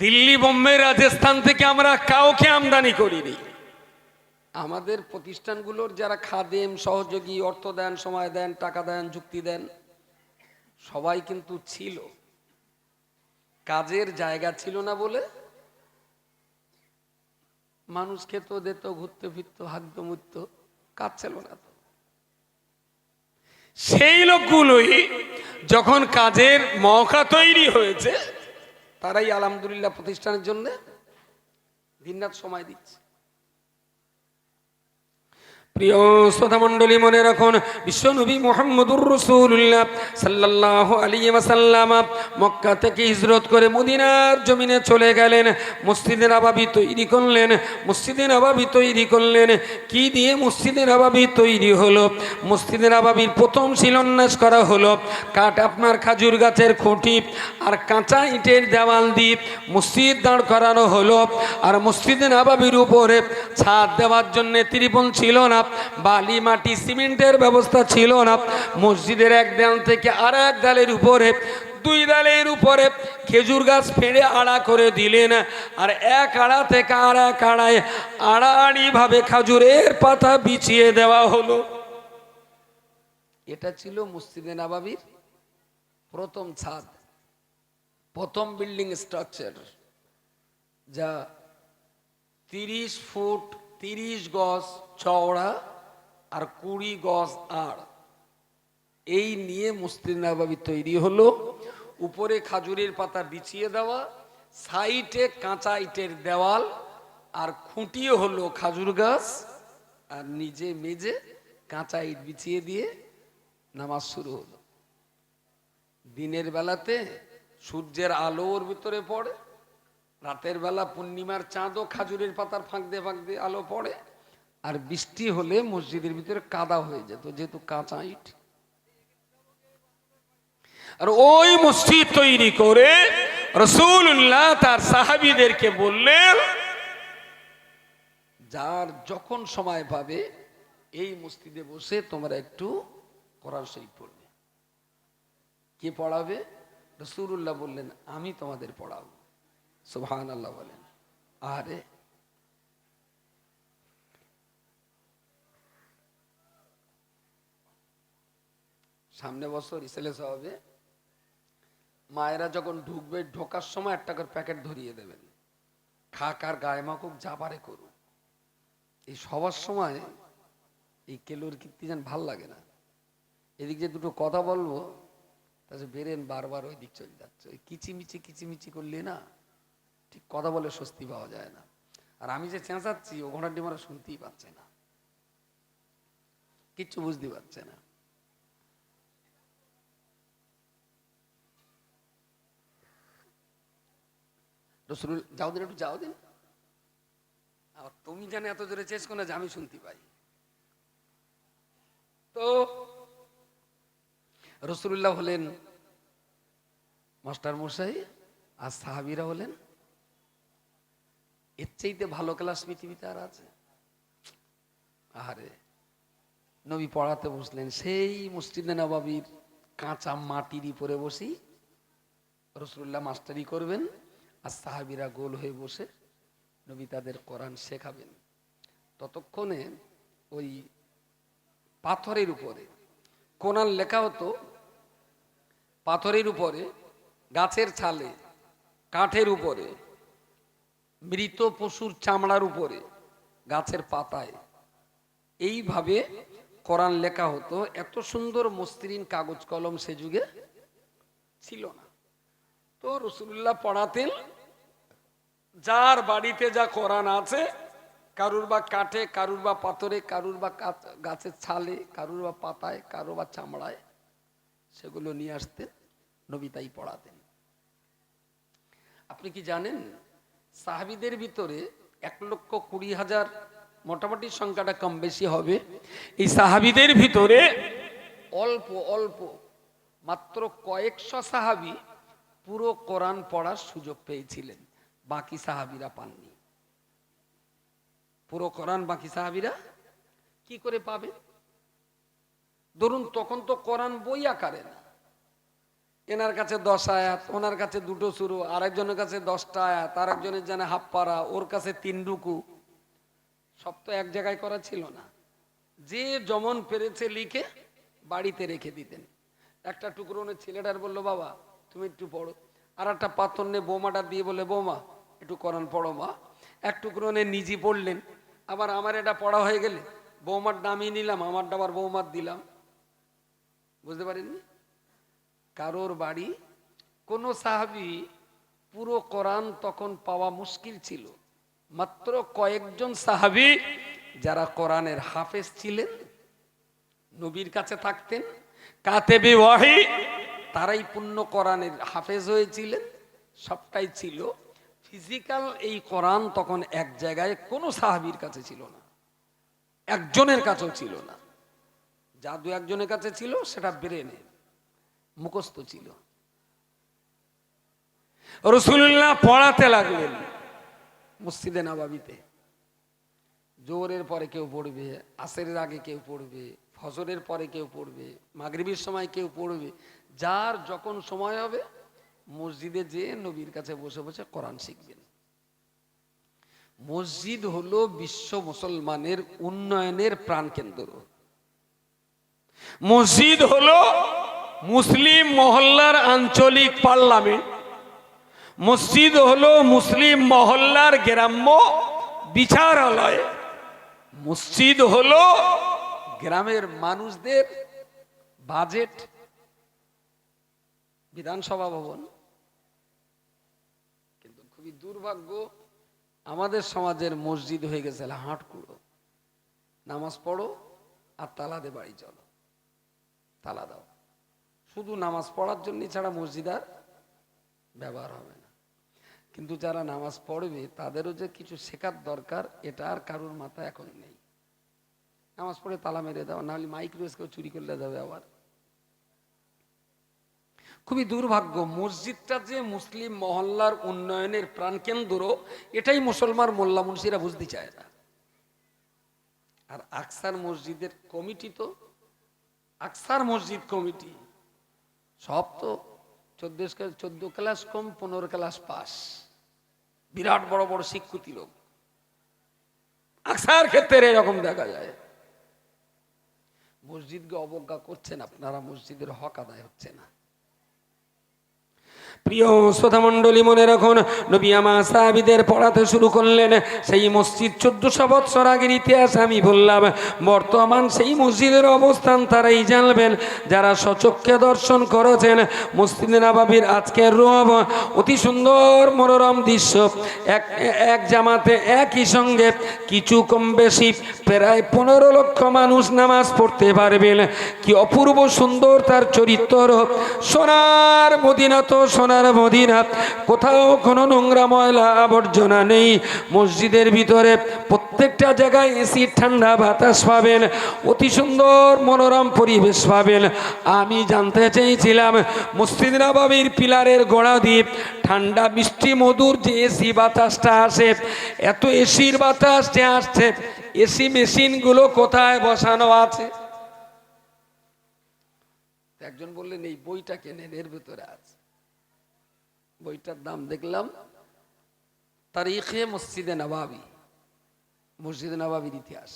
S1: দিল্লি, বোম্বে, রাজস্থান থেকে আমরা কাউকে আমদানি করিনি। আমাদের প্রতিষ্ঠানগুলোর যারা খাদেম, সহযোগী, অর্থ দেন, সময় দেন, টাকা দেন, যুক্তি দেন, সবাই কিন্তু ছিল। কাজের জায়গা ছিল না বলে মানুষ খেত, দিত, ঘুরতে ফিরত, হাগত মুতত, কাজ ছিল না। তো সেই লোকগুলোই যখন কাজের মৌকা তৈরি হয়েছে, তারাই আলহামদুলিল্লাহ প্রতিষ্ঠানের জন্য দিনরাত সময় দিচ্ছে। প্রিয় শ্রোতা মণ্ডলী, মনে রাখুন বিশ্বনবী মুহাম্মদুর রাসূলুল্লাহ সাল্লাল্লাহু আলাইহি ওয়াসাল্লাম মক্কা থেকে হিজরত করে মদিনার জমিনে চলে গেলেন। মসজিদে নববী তৈরি করলেন। মসজিদে নববী তৈরি করলেন কি দিয়ে? মসজিদে নববী তৈরি হলো, মসজিদে নববীর প্রথম শিলান্যাস করা হলো আপনার খেজুর গাছের খুঁটি আর কাঁচা ইটের দেওয়াল দিয়ে মসজিদ দাঁড় করানো হলো। আর মসজিদে নববীর উপরে ছাদ দেওয়ার জন্য ত্রিপল ছিল না, বালি, মাটি, সিমেন্টের ব্যবস্থা ছিল না। মসজিদের এক দেয়াল থেকে আর এক দেয়ালের উপরে, দুই দেয়ালের উপরে খেজুর গাছ ফেড়ে আড়া করে দিলেন। আর এক আড়া থেকে আর এক আড়ায় আড়াআড়ি ভাবে খেজুরের পাতা বিছিয়ে দেওয়া হলো। এটা ছিল মসজিদে নববীর প্রথম ছাদ, প্রথম বিল্ডিং স্ট্রাকচার, যা 30 ফুট 30 গজ চওড়া আর 20 গজ আড়। এই নিয়ে মসজিদ নববী তৈরি হলো। উপরে খাজুরের পাতা বিছিয়ে দেওয়া, সাইডে কাঁচা ইটের দেওয়াল, আর খুঁটিও হলো খাজুর গাছ, আর নিজে মেজে কাঁচা ইট বিছিয়ে দিয়ে নামাজ শুরু হলো। দিনের বেলাতে সূর্যের আলো ওর ভিতরে পড়ে, রাতের বেলা পূর্ণিমার চাঁদও খাজুরের পাতার ফাঁক দিয়ে আলো পড়ে। আর বৃষ্টি হলে মসজিদের ভিতরে কাদা হয়ে যেত, যেহেতু কাঁচা ইট। আর ওই মসজিদ তৈরি করে রাসূলুল্লাহ তার সাহাবীদেরকে বললেন, যার যখন সময় পাবে এই মসজিদে বসে তোমরা একটু কোরআন শরীফ পড়বে। কে পড়াবে? রাসূলুল্লাহ বললেন, আমি তোমাদের পড়াবো। সুবহানাল্লাহ বলেন। আরে সামনে বছর ইসেলেস হবে, মায়েরা যখন ঢুকবে, ঢোকার সময় একটা করে প্যাকেট ধরিয়ে দেবেন, খাক আর গায়ে মাখুক, যা পারে করুক। এই সবার সময় এই কেলোর কীর্তি যেন ভাল লাগে না। এদিক যে দুটো কথা বলবো, তাহলে বেরেন বারবার ওই দিক চলে যাচ্ছে। ওই কিচিমিচি করলে না ঠিক কথা বলে স্বস্তি পাওয়া যায় না। আর আমি যে চেঁচাচ্ছি ও ঘোড়ার ডিমারা শুনতেই পাচ্ছে না, কিচ্ছু বুঝতে পারছে না। রসুল যাও দিন, একটু যাও দিন। আর তুমি জানে এত জোরে চেষ্টা না যে আমি শুনতে পাই। তো রাসূলুল্লাহ হলেন মাস্টার মশাই, আর সাহাবীরা হলেন, এর চাইতে ভালো ক্লাস পৃথিবীতে আর আছে? আরে নবী পড়াতে বসলেন, সেই মসজিদে নববীর কাঁচা মাটির উপরে বসি রাসূলুল্লাহ মাস্টারি করবেন, আর সাহাবীরা গোল হয়ে বসে নবী তাদের কোরআন শেখাবেন। ততক্ষণে ওই পাথরের উপরে কোরআন লেখা হতো, পাথরের উপরে, গাছের ছালে, কাঠের উপরে, মৃত পশুর চামড়ার উপরে, গাছের পাতায়, এইভাবে কোরআন লেখা হতো। এত সুন্দর মসৃণ কাগজ কলম সে যুগে ছিল না। তো তো রাসূলুল্লাহ পড়াতেন, যার বাড়িতে যা কোরআন আছে, কারুর বা কাঠে, কারুর বা পাথরে, কারুর বা গাছের ছালে, কারুর বা পাতায়, কারুর বা চামড়ায়, সেগুলো নিয়ে আসতেন, নবী তাই পড়াতেন। আপনি কি জানেন সাহাবীদের ভিতরে 1,20,000, মোটামুটি সংখ্যাটা কম বেশি হবে, এই সাহাবীদের ভিতরে অল্প অল্প মাত্র কয়েকশো সাহাবী পুরো কোরআন পড়ার সুযোগ পেয়েছিলেন, বাকি সাহাবীরা পাননি। পুরো কোরআন বাকি সাহাবীরা কি করে পাবে? ধরুন তখন তো কোরআন বই আকারে না, এনার কাছে 10 আয়াত, ওনার কাছে 2 সূরা, আরেকজনের কাছে 10টা আয়াত, আরেকজনের জানে হাফ পারা, ওর কাছে 3 রুকু, সব তো এক জায়গায় করা ছিল না। যে যেমন পেরেছে লিখে বাড়িতে রেখে দিতেন। একটা টুকরো নিয়ে ছেলেটার বললো, বাবা তুমি একটু পড়ো, আর একটা পাথর নিয়ে বৌমাটা দিয়ে বলে, বৌমা একটু কোরআন পড়ো মা। এক টুকরো নিয়ে নিজে পড়লেন, আবার আমার এটা পড়া হয়ে গেলে বৌমার নামিয়ে নিলাম, আমারটা আবার বৌমার দিলাম। বুঝতে পারেননি? কারোর বাড়ি কোন সাহাবী পুরো কোরআন তখন পাওয়া মুশকিল ছিল, মাত্র কয়েকজন সাহাবী যারা কোরআনের হাফেজ ছিলেন, নবীর কাছে থাকতেন, কাতেবে ওয়াহি, তারাই পূর্ণ কোরআনের হাফেজ হয়েছিলেন। সবটাই ছিল ফিজিক্যাল। এই কোরআন তখন এক জায়গায় কোনো সাহাবীর কাছে ছিল না, একজনের কাছেও ছিল না। যা 2-1 কাছে ছিল সেটা ব্রেনে মুখস্থ ছিল। রাসূলুল্লাহ পড়াতে লাগলেন মসজিদে নববীতে। জোহরের পরে কেউ পড়বে, আসরের আগে কেউ পড়বে, ফজরের পরে কেউ পড়বে, মাগরিবের সময় কেউ পড়বে। যার যখন সময় হবে মসজিদে যেয়ে নবীর কাছে বসে বসে কোরআন শিখবেন। মসজিদ হলো বিশ্ব মুসলমানের উন্নয়নের প্রাণকেন্দ্র। মসজিদ হলো মুসলিম মহল্লার আঞ্চলিক পার্লামেন্ট। মসজিদ হলো মুসলিম মহল্লার গ্রাম্য বিচারালয়। মসজিদ হলো গ্রামের মানুষদের বাজেট, বিধানসভা ভবন। কিন্তু খুবই দুর্ভাগ্য, আমাদের সমাজের মসজিদ হয়ে গেছে হাটকুড়ো। নামাজ পড়ো আর তালা দে বাড়ি চলো, তালা দাও। শুধু নামাজ পড়ার জন্য ছাড়া মসজিদ আর ব্যবহার হবে না। কিন্তু যারা নামাজ পড়বে তাদেরও যে কিছু শেখার দরকার, এটা আর কারুর মাথা এখন নেই। নামাজ পড়ে তালা মেরে দাও, নাহলে মাইক রোজ কেউ চুরি করলে যাবে আবার। খুবই দুর্ভাগ্য, মসজিদটা যে মুসলিম মহল্লার উন্নয়নের প্রাণকেন্দ্র, এটাই মুসলমান মোল্লা মুন্সিরা বুঝতে চায় না। আর আকসার মসজিদের কমিটি তো, আকসার মসজিদ কমিটি সব তো 14 ক্লাস কম, 15 ক্লাস পাস, বিরাট বড় বড় শিক্ষিত লোক। আকসার ক্ষেত্রে এরকম দেখা যায়। মসজিদকে অবজ্ঞা করছেন আপনারা, মসজিদের হক আদায় হচ্ছে না। প্রিয় শ্রোতা মণ্ডলী, মনে রাখুন, নবী আমার সাহাবীদের পড়াতে শুরু করলেন। সেই মসজিদ 1400 বছর আগের ইতিহাস আমি বললাম। বর্তমান সেই মসজিদের অবস্থান তারাই জানবেন যারা স্বচক্ষে দর্শন করেছেন। মসজিদে নববীর আজকের রূপ অতি সুন্দর মনোরম দৃশ্য। এক জামাতে একই সঙ্গে কিছু কম বেশি প্রায় 15 লক্ষ মানুষ নামাজ পড়তে পারবেন। কি অপূর্ব সুন্দর তার চরিত্র। সোনার মদিনা তো সোনার মদিনা, কোথাও কোনো নোংরা ময়লা আবর্জনা নেই। মসজিদের ভিতরে প্রত্যেকটা জায়গায় এসি, ঠান্ডা বাতাস পাবেন, অতি সুন্দর মনোরম পরিবেশ পাবেন। আমি জানতে চেয়েছিলাম মসজিদ নববীর পিলারের গোড়া দিয়ে ঠান্ডা মিষ্টি মধুর যে এসি বাতাসটা আসে, এত এসির বাতাস যে আসছে, এসি মেশিনগুলো কোথায় বসানো আছে? একজন বললেন এই বইটা কেনেন, এর ভিতরে আছে। বইটার দাম দেখলাম তারিখে মসজিদে নববী, মসজিদে নববীর ইতিহাস।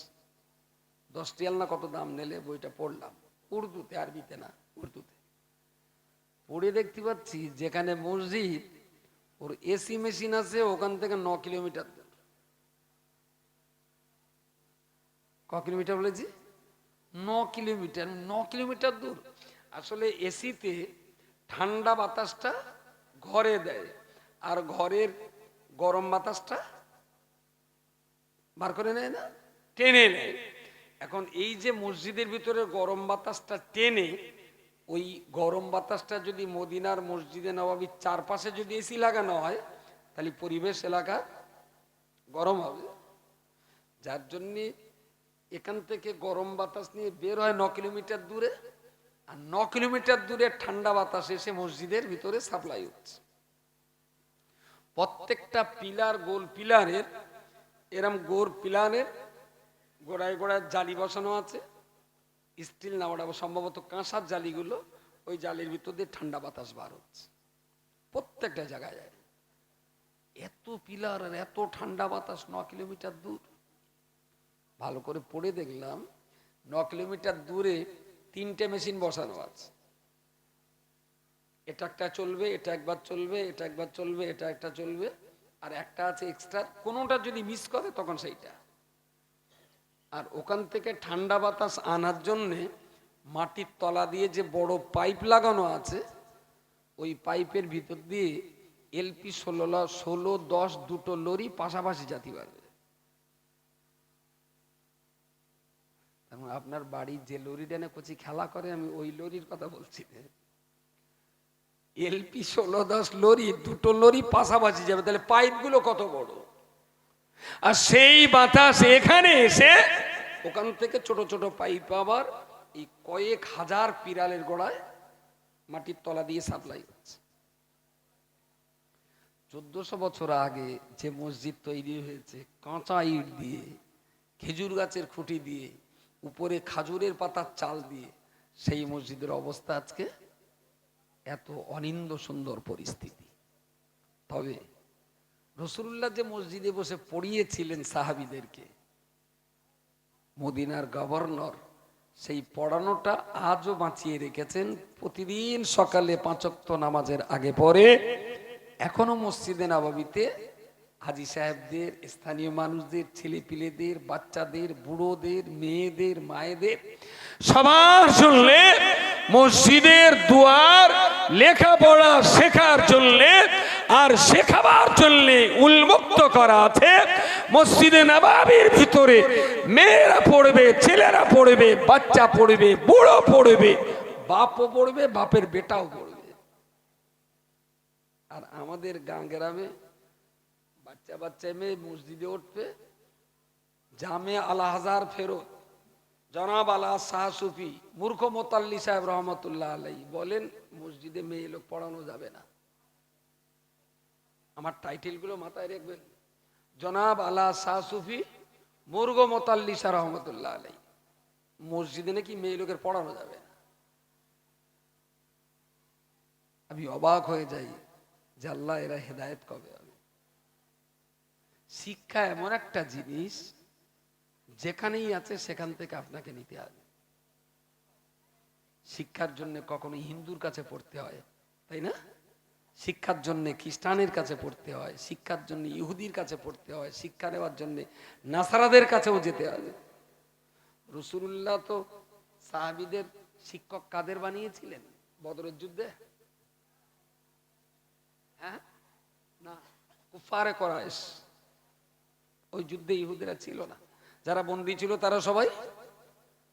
S1: 10 রিয়াল না কত দাম নিলে বইটা পড়লাম, উর্দুতে, আরবিতে না, উর্দুতে। পড়ে দেখতে পাচ্ছি যেখানে মসজিদ ওর এসি মেশিন আছে ওখান থেকে 9 কিলোমিটার দূর। ক কিলোমিটার বলেছি? 9 কিলোমিটার। 9 কিলোমিটার দূর। আসলে এসিতে ঠান্ডা বাতাসটা ঘরে দেয়, আর ঘরের গরম বাতাসটা বার করে নেয় না, টেনে নেয়। এখন এই যে মসজিদের ভিতরে গরম বাতাসটা টেনে, ওই গরম বাতাসটা যদি মদিনার মসজিদে নববীর চারপাশে যদি এসি লাগানো হয়, তাহলে পরিবেশ এলাকা গরম হবে। যার জন্যে এখান থেকে গরম বাতাস নিয়ে বের হয় 9 কিলোমিটার দূরে, আর 9 কিলোমিটার দূরে ঠান্ডা বাতাস এসে মসজিদের ভিতরে সাপ্লাই হচ্ছে। প্রত্যেকটা পিলার, গোল পিলারের এরম গোল পিলারের গোড়ায় গোড়ায় জালি বসানো আছে, স্টিল না, ওটা সম্ভবত কাঁসার জালিগুলো, ওই জালির ভিতর দিয়ে ঠান্ডা বাতাস বার হচ্ছে প্রত্যেকটা জায়গায়। এত পিলার আর এত ঠান্ডা বাতাস 9 কিলোমিটার দূর। ভালো করে পড়ে দেখলাম 9 কিলোমিটার দূরে 3টে মেশিন বসানো আছে। এটা একটা চলবে, এটা একবার চলবে, এটা একবার চলবে, এটা একটা চলবে, আর একটা আছে এক্সট্রা, কোনোটা যদি মিস করে তখন সেইটা। আর ওখান থেকে ঠান্ডা বাতাস আনার জন্যে মাটির তলা দিয়ে যে বড় পাইপ লাগানো আছে, ওই পাইপের ভিতর দিয়ে এলপি 16-10 দুটো লরি পাশাপাশি জাতি পারবে। আপনার বাড়ির যে লরিটা না কচি খেলা করে, আমি ওই লরির কথা বলছি। এলপি 16-10 লরি, দুটো লরি পাশাপাশি যাবে, তাহলে পাইপগুলো কত বড়। আর সেই বাতাস এখানে এসে ওখান থেকে ছোট ছোট পাইপ আবার এই কয়েক হাজার পিরালের গোড়ায় মাটির তলা দিয়ে সাপ্লাই হচ্ছে। 1400 বছর আগে যে মসজিদ তৈরি হয়েছে কাঁচা ইট দিয়ে, খেজুর গাছের খুঁটি দিয়ে, উপরে খাজুরের পাতার চাল দিয়ে, সেই মসজিদের অবস্থা আজকে এত অনিন্দ সুন্দর পরিস্থিতি। তবে রাসূলুল্লাহ যে মসজিদে বসে পড়িয়েছিলেন সাহাবীদেরকে, মদিনার গভর্নর সেই পড়ানোটা আজও বাঁচিয়ে রেখেছেন। প্রতিদিন সকালে 5 ওয়াক্ত নামাজের আগে পরে এখনো মসজিদে নববীতে হাজী সাহেবদের, স্থানীয় মানুষদের, ছেলেপিলেদের, বাচ্চাদের, বুড়োদের, মেয়েদের, মায়েদের সবার জন্য মসজিদের দুয়ার লেখাপড়া শেখার জন্য আর শেখাবার জন্য উন্মুক্ত করা আছে। মসজিদে নববীর ভিতরে মেয়েরা পড়বে, ছেলেরা পড়বে, বাচ্চা পড়বে, বুড়ো পড়বে, বাপও পড়বে, বাপের বেটাও পড়বে। আর আমাদের গাঁ গ্রামে বাচ্চা বাচ্চা মেয়ে মসজিদে উঠবে, জামে আল হাজার ফেরত জনাব আলা শাহ সুফি মূর্খ মোতাল্লি সাহেব রহমতুল্লাহ আলাইহি বলেন, মসজিদে মেয়ে লোক পড়ানো যাবে না। আমার টাইটেল গুলো মাথায় রাখবেন, জনাব আলা শাহ সুফি মূর্খ মোতাল্লি সাহেব রহমতুল্লাহ আলাইহি, মসজিদে নাকি মেয়ে লোকের পড়ানো যাবে না। আমি অবাক হয়ে যাই যে আল্লাহ এরা হেদায়েত কবে হবে। শিক্ষা এমন একটা জিনিস যেখানেই আছে সেখান থেকে আপনাকে নিতে হবে। শিক্ষার জন্য কখনো হিন্দুর কাছে পড়তে হয়, তাই না? শিক্ষার জন্য খ্রিস্টানের কাছে পড়তে হয়, শিক্ষার জন্য ইহুদির কাছে পড়তে হয়, শিক্ষা নেওয়ার জন্য নাসারাদের কাছেও যেতে হবে। রাসূলুল্লাহ তো সাহাবীদের শিক্ষক কাদের বানিয়েছিলেন বদরের যুদ্ধে? হ্যাঁ না, কুফারে কুরাইশ। ওই যুদ্ধে ইহুদিরা ছিল না, যারা বন্দী ছিল তারা সবাই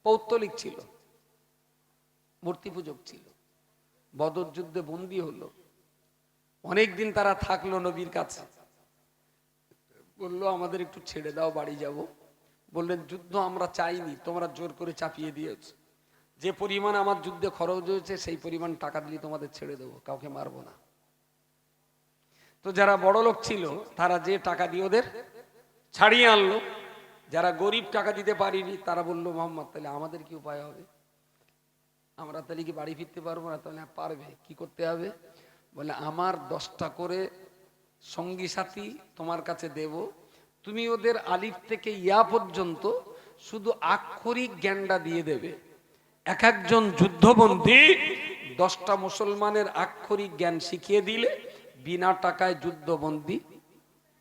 S1: পৌত্তলিক ছিল, মূর্তি পূজক ছিল। বদর যুদ্ধে বন্দী হলো, অনেকদিন তারা থাকলো নবীর কাছে, বললো আমাদের একটু ছেড়ে দাও, বাড়ি যাব। বললেন যুদ্ধ আমরা চাইনি, তোমরা জোর করে চাপিয়ে দিয়েছ, যে পরিমাণ আমার যুদ্ধে খরচ হয়েছে সেই পরিমাণ টাকা দিলে তোমাদের ছেড়ে দেবো, কাউকে মারবো না। তো যারা বড় লোক ছিল তারা যে টাকা দিয়ে ওদের ছাড়িয়ে আনলো, যারা গরিব টাকা দিতে পারিনি তারা বললো মোহাম্মদ তাহলে আমাদের কি উপায় হবে, আমরা তাহলে কি বাড়ি ফিরতে পারবো না? তাহলে পারবে, কি করতে হবে? বলে আমার 10টা করে সঙ্গী সাথী তোমার কাছে দেব, তুমি ওদের আলিফ থেকে ইয়া পর্যন্ত শুধু আক্ষরিক জ্ঞানটা দিয়ে দেবে। এক একজন যুদ্ধবন্দী 10টা মুসলমানের আক্ষরিক জ্ঞান শিখিয়ে দিলে বিনা টাকায় যুদ্ধবন্দী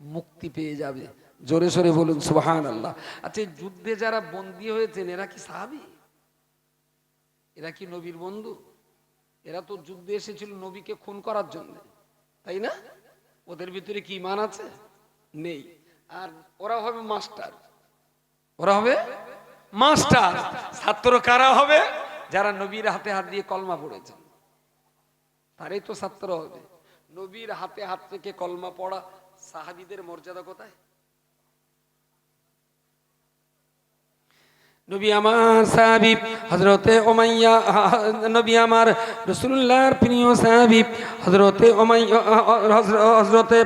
S1: মুক্তি পেয়ে যাবে। জোরে সোরে বলুন সুবহানাল্লাহ। আচ্ছা, যুদ্ধে যারা বন্দী হয়েছেন এরা কি সাহাবী? এরা কি নবীর বন্ধু? এরা তো যুদ্ধে এসেছিল নবীকে খুন করার জন্য, তাই না? ওদের ভিতরে কি ইমান আছে? নেই। আর ওরা হবে মাস্টার, ওরা হবে মাস্টার। ছাত্র কারা হবে? যারা নবীর হাতে হাত দিয়ে কলমা পড়েছেন, তারাই তো ছাত্র হবে। নবীর হাতে হাত থেকে কলমা পড়া সাহাবীদের মর্যাদা কোথায়? নবী আমার সাহাবী হযরতে উমাইয়া, নবী আমার রাসূলুল্লাহর প্রিয় সাহাবী হযরতে উমাইয়া, হযরতে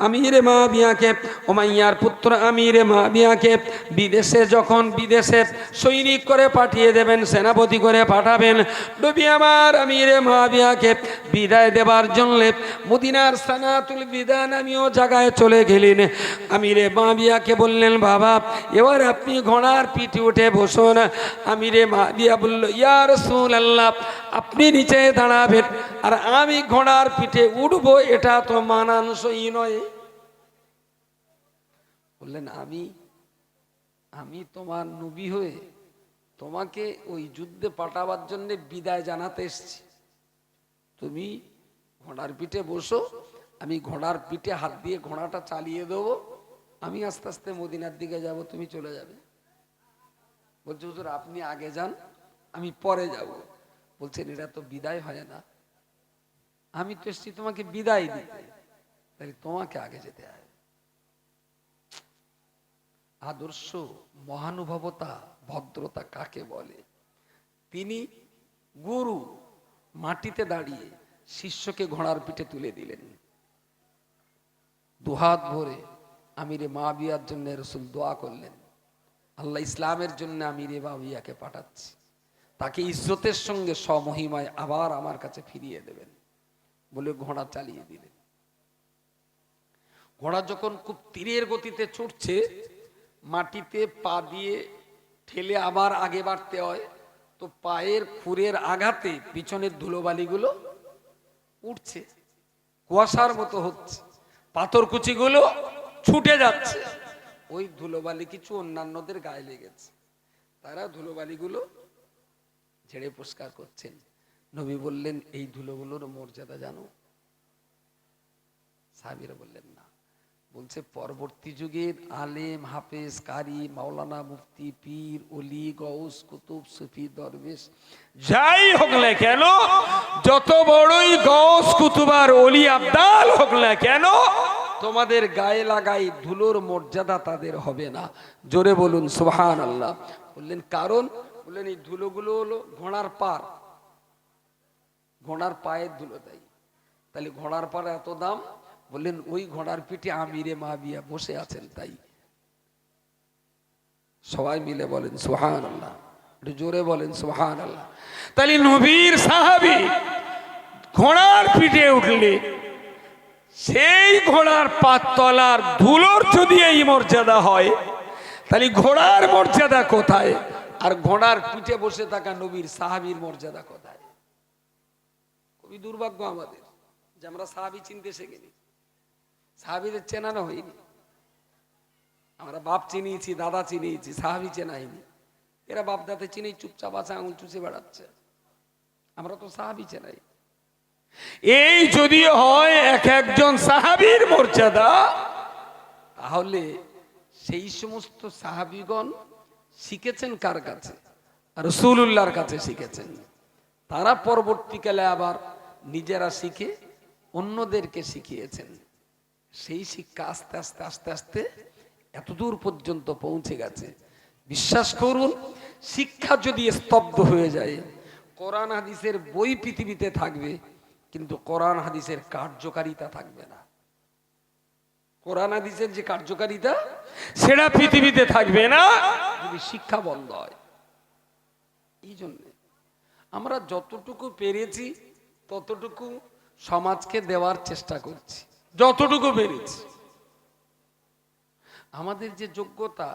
S1: আমিরে মুআবিয়াকে, উমাইয়ার পুত্র আমিরে মুআবিয়াকে বিদেশে, যখন বিদেশে সৈনিক করে পাঠিয়ে দেবেন, সেনাপতি করে পাঠাবেন, নবী আমার আমিরে মুআবিয়াকে বিদায় দেবার জন্য মদিনার সানাতুল বিদা নামীয় জায়গায় চলে গেলেন। আমিরে মুআবিয়াকে বললেন, বাবা এবার আপনি ঘোড়ার পিঠে উঠে বসুন। আমিরে মুআবিয়া বলল, ইয়া রাসূলুল্লাহ আপনি নিচে দাঁড়াবেন আর আমি ঘোড়ার পিঠে উঠবো, এটা তো মানানসই নয়। বললেন, আমি তোমার নবী হয়ে তোমাকে ওই যুদ্ধে পাঠাবার জন্য বিদায় জানাতে এসেছি, তুমি ঘোড়ার পিঠে বসো, আমি ঘোড়ার পিঠে হাত দিয়ে ঘোড়াটা চালিয়ে দেবো, আমি আস্তে আস্তে মদিনার দিকে যাব, তুমি চলে যাবে। বলছে, হুজুর আপনি আগে যান, আমি পরে যাব। বলছেন, এটা তো বিদায় হয় না, আমি তো এসেছি তোমাকে বিদায় দিতে, তাহলে তোমাকে আগে যেতে হয়। আদর্শ, মহানুভবতা, ভদ্রতা কাকে বলে? তিনি গুরু মাটিতে দাঁড়িয়ে শিষ্যকে ঘোড়ার পিঠে তুলে দিলেন। দুহাত ভরে আমিরে মুআবিয়ার জন্য রাসূল দোয়া করলেন, আল্লাহ ইসলামের জন্য আমিরে মুআবিয়াকে পাঠাচ্ছি, তাকে ইজ্জতের সঙ্গে স্বমহিমায় আবার আমার কাছে ফিরিয়ে দেবেন বলে ঘোড়া চালিয়ে দিলেন। ঘোড়া যখন খুব তীরের গতিতে ছুটছে, মাটিতে পা দিয়ে ঠেলে আবার আগে বাড়তে হয়, তো পায়ের খুরের আঘাতে পিছনের ধুলোবালিগুলো উঠছে, কুয়াশার মতো হচ্ছে, পাথরকুচিগুলো ছুটে যাচ্ছে। ওই ধুলোবালি কিছু অন্যান্যদের গায়ে লেগেছে, তারা ধুলোবালিগুলো ঝেড়ে পরিষ্কার করছেন। নবী বললেন, এই ধুলোগুলোর মর্যাদা জানো? সাহাবীরা বললেন, না। বলছে, পরবর্তী যুগের আলেম, হাফেজ, কারি, মাওলানা, মুফতি, পীর, ওলি, গৌস, কুতুব, সুফি, দরবেশ যাই হোক না কেন, যত বড়ই গৌস, কুতুব আর ওলি আবদাল হোক না কেন, তোমাদের গায়ে লাগাই ধুলোর মর্যাদা তাদের হবে না। জোরে বলুন সুবহানাল্লাহ। বললেন কারণ? বললেন এই ধুলোগুলো হলো ঘোড়ার পার, ঘোড়ার পায়ের ধুলো দেয়, তাহলে ঘোড়ার পার এত দাম। বললেন ওই ঘোড়ার পিঠে আমিরে মুআবিয়া বসে আছেন, তাই। সবাই মিলে বলেন সুবহানাল্লাহ, একটু জোরে বলেন সুবহানাল্লাহ। তাহলে নবীর সাহাবী ঘোড়ার পিঠে উঠলে সেই ঘোড়ার পাততলার ধুলোর যদি এই মর্যাদা হয়, তাহলে ঘোড়ার মর্যাদা কোথায়? আর ঘোড়ার পিঠে বসে থাকা নবীর সাহাবীর মর্যাদা কোথায়? খুবই দুর্ভাগ্য আমাদের যে আমরা সাহাবী চিনতে শিখিনি, সাহাবীদের চেনানো হয়নি। আমরা বাপ চিনিয়েছি, দাদা চিনিয়েছি, সাহাবী চেনা হয়নি। এরা বাপ দাদা চিনি চুপচাপ আছে, আঙুল চুষে বেড়াচ্ছে, আমরা তো সাহাবী চেনাই। এই যদি হয় এক একজন সাহাবীর মর্যাদা, তাহলে সেই সমস্ত সাহাবীগণ শিখেছেন কার কাছে? রাসূলুল্লাহর কাছে শিখেছেন। তারা পরবর্তীকালে আবার নিজেরা শিখে অন্যদেরকে শিখিয়েছেন। সেই শিক্ষা আস্তে আস্তে আস্তে আস্তে এতদূর পর্যন্ত পৌঁছে গেছে। বিশ্বাস করুন, শিক্ষা যদি স্তব্ধ হয়ে যায়, কোরআন হাদিসের বই পৃথিবীতে থাকবে, কিন্তু কোরআন হাদিসের কার্যকারিতা থাকবে না। কোরআন হাদিসের যে কার্যকারিতা, সেটা পৃথিবীতে থাকবে না যদি শিক্ষা বন্ধ হয়। এই জন্য আমরা যতটুকু পেরেছি ততটুকু সমাজকে দেওয়ার চেষ্টা করছি, যতটুকু পেরেছি। আমাদের যে যোগ্যতা,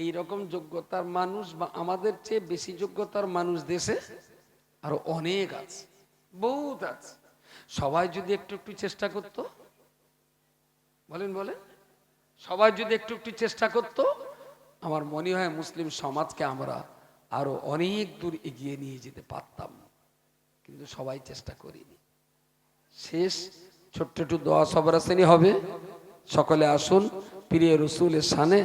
S1: এই রকম যোগ্যতার মানুষ বা আমাদের চেয়ে বেশি যোগ্যতার মানুষ দেশে আরো অনেক আছে, বহুত আছে। সবাই যদি একটু একটু চেষ্টা করত, বলেন বলেন, সবাই যদি একটু একটু চেষ্টা করত, আমার মনে হয় মুসলিম সমাজকে আমরা আরো অনেক দূর এগিয়ে নিয়ে যেতে পারতাম। কিন্তু সবাই চেষ্টা করিনি। শেষ ছোট্ট একটু দোয়া সবরাসেনি হবে। সকলে আসুন প্রিয় রসুলের শানে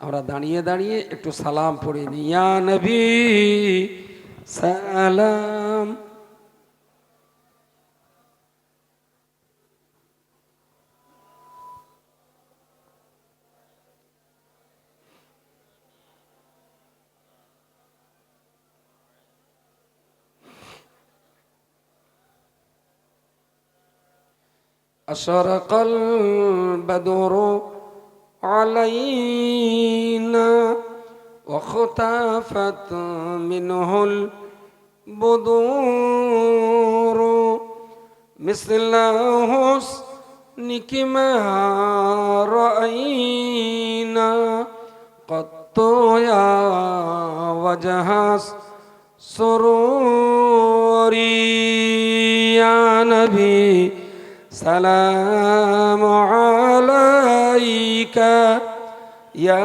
S1: আমরা দাঁড়িয়ে দাঁড়িয়ে একটু সালাম পড়ে নিই। ইয়া নবী সালাম। أشرق البدر علينا واختفت منه البدور مثل حسنك ما رأينا قط يا وجه السرور يا نبي سلام عليك يا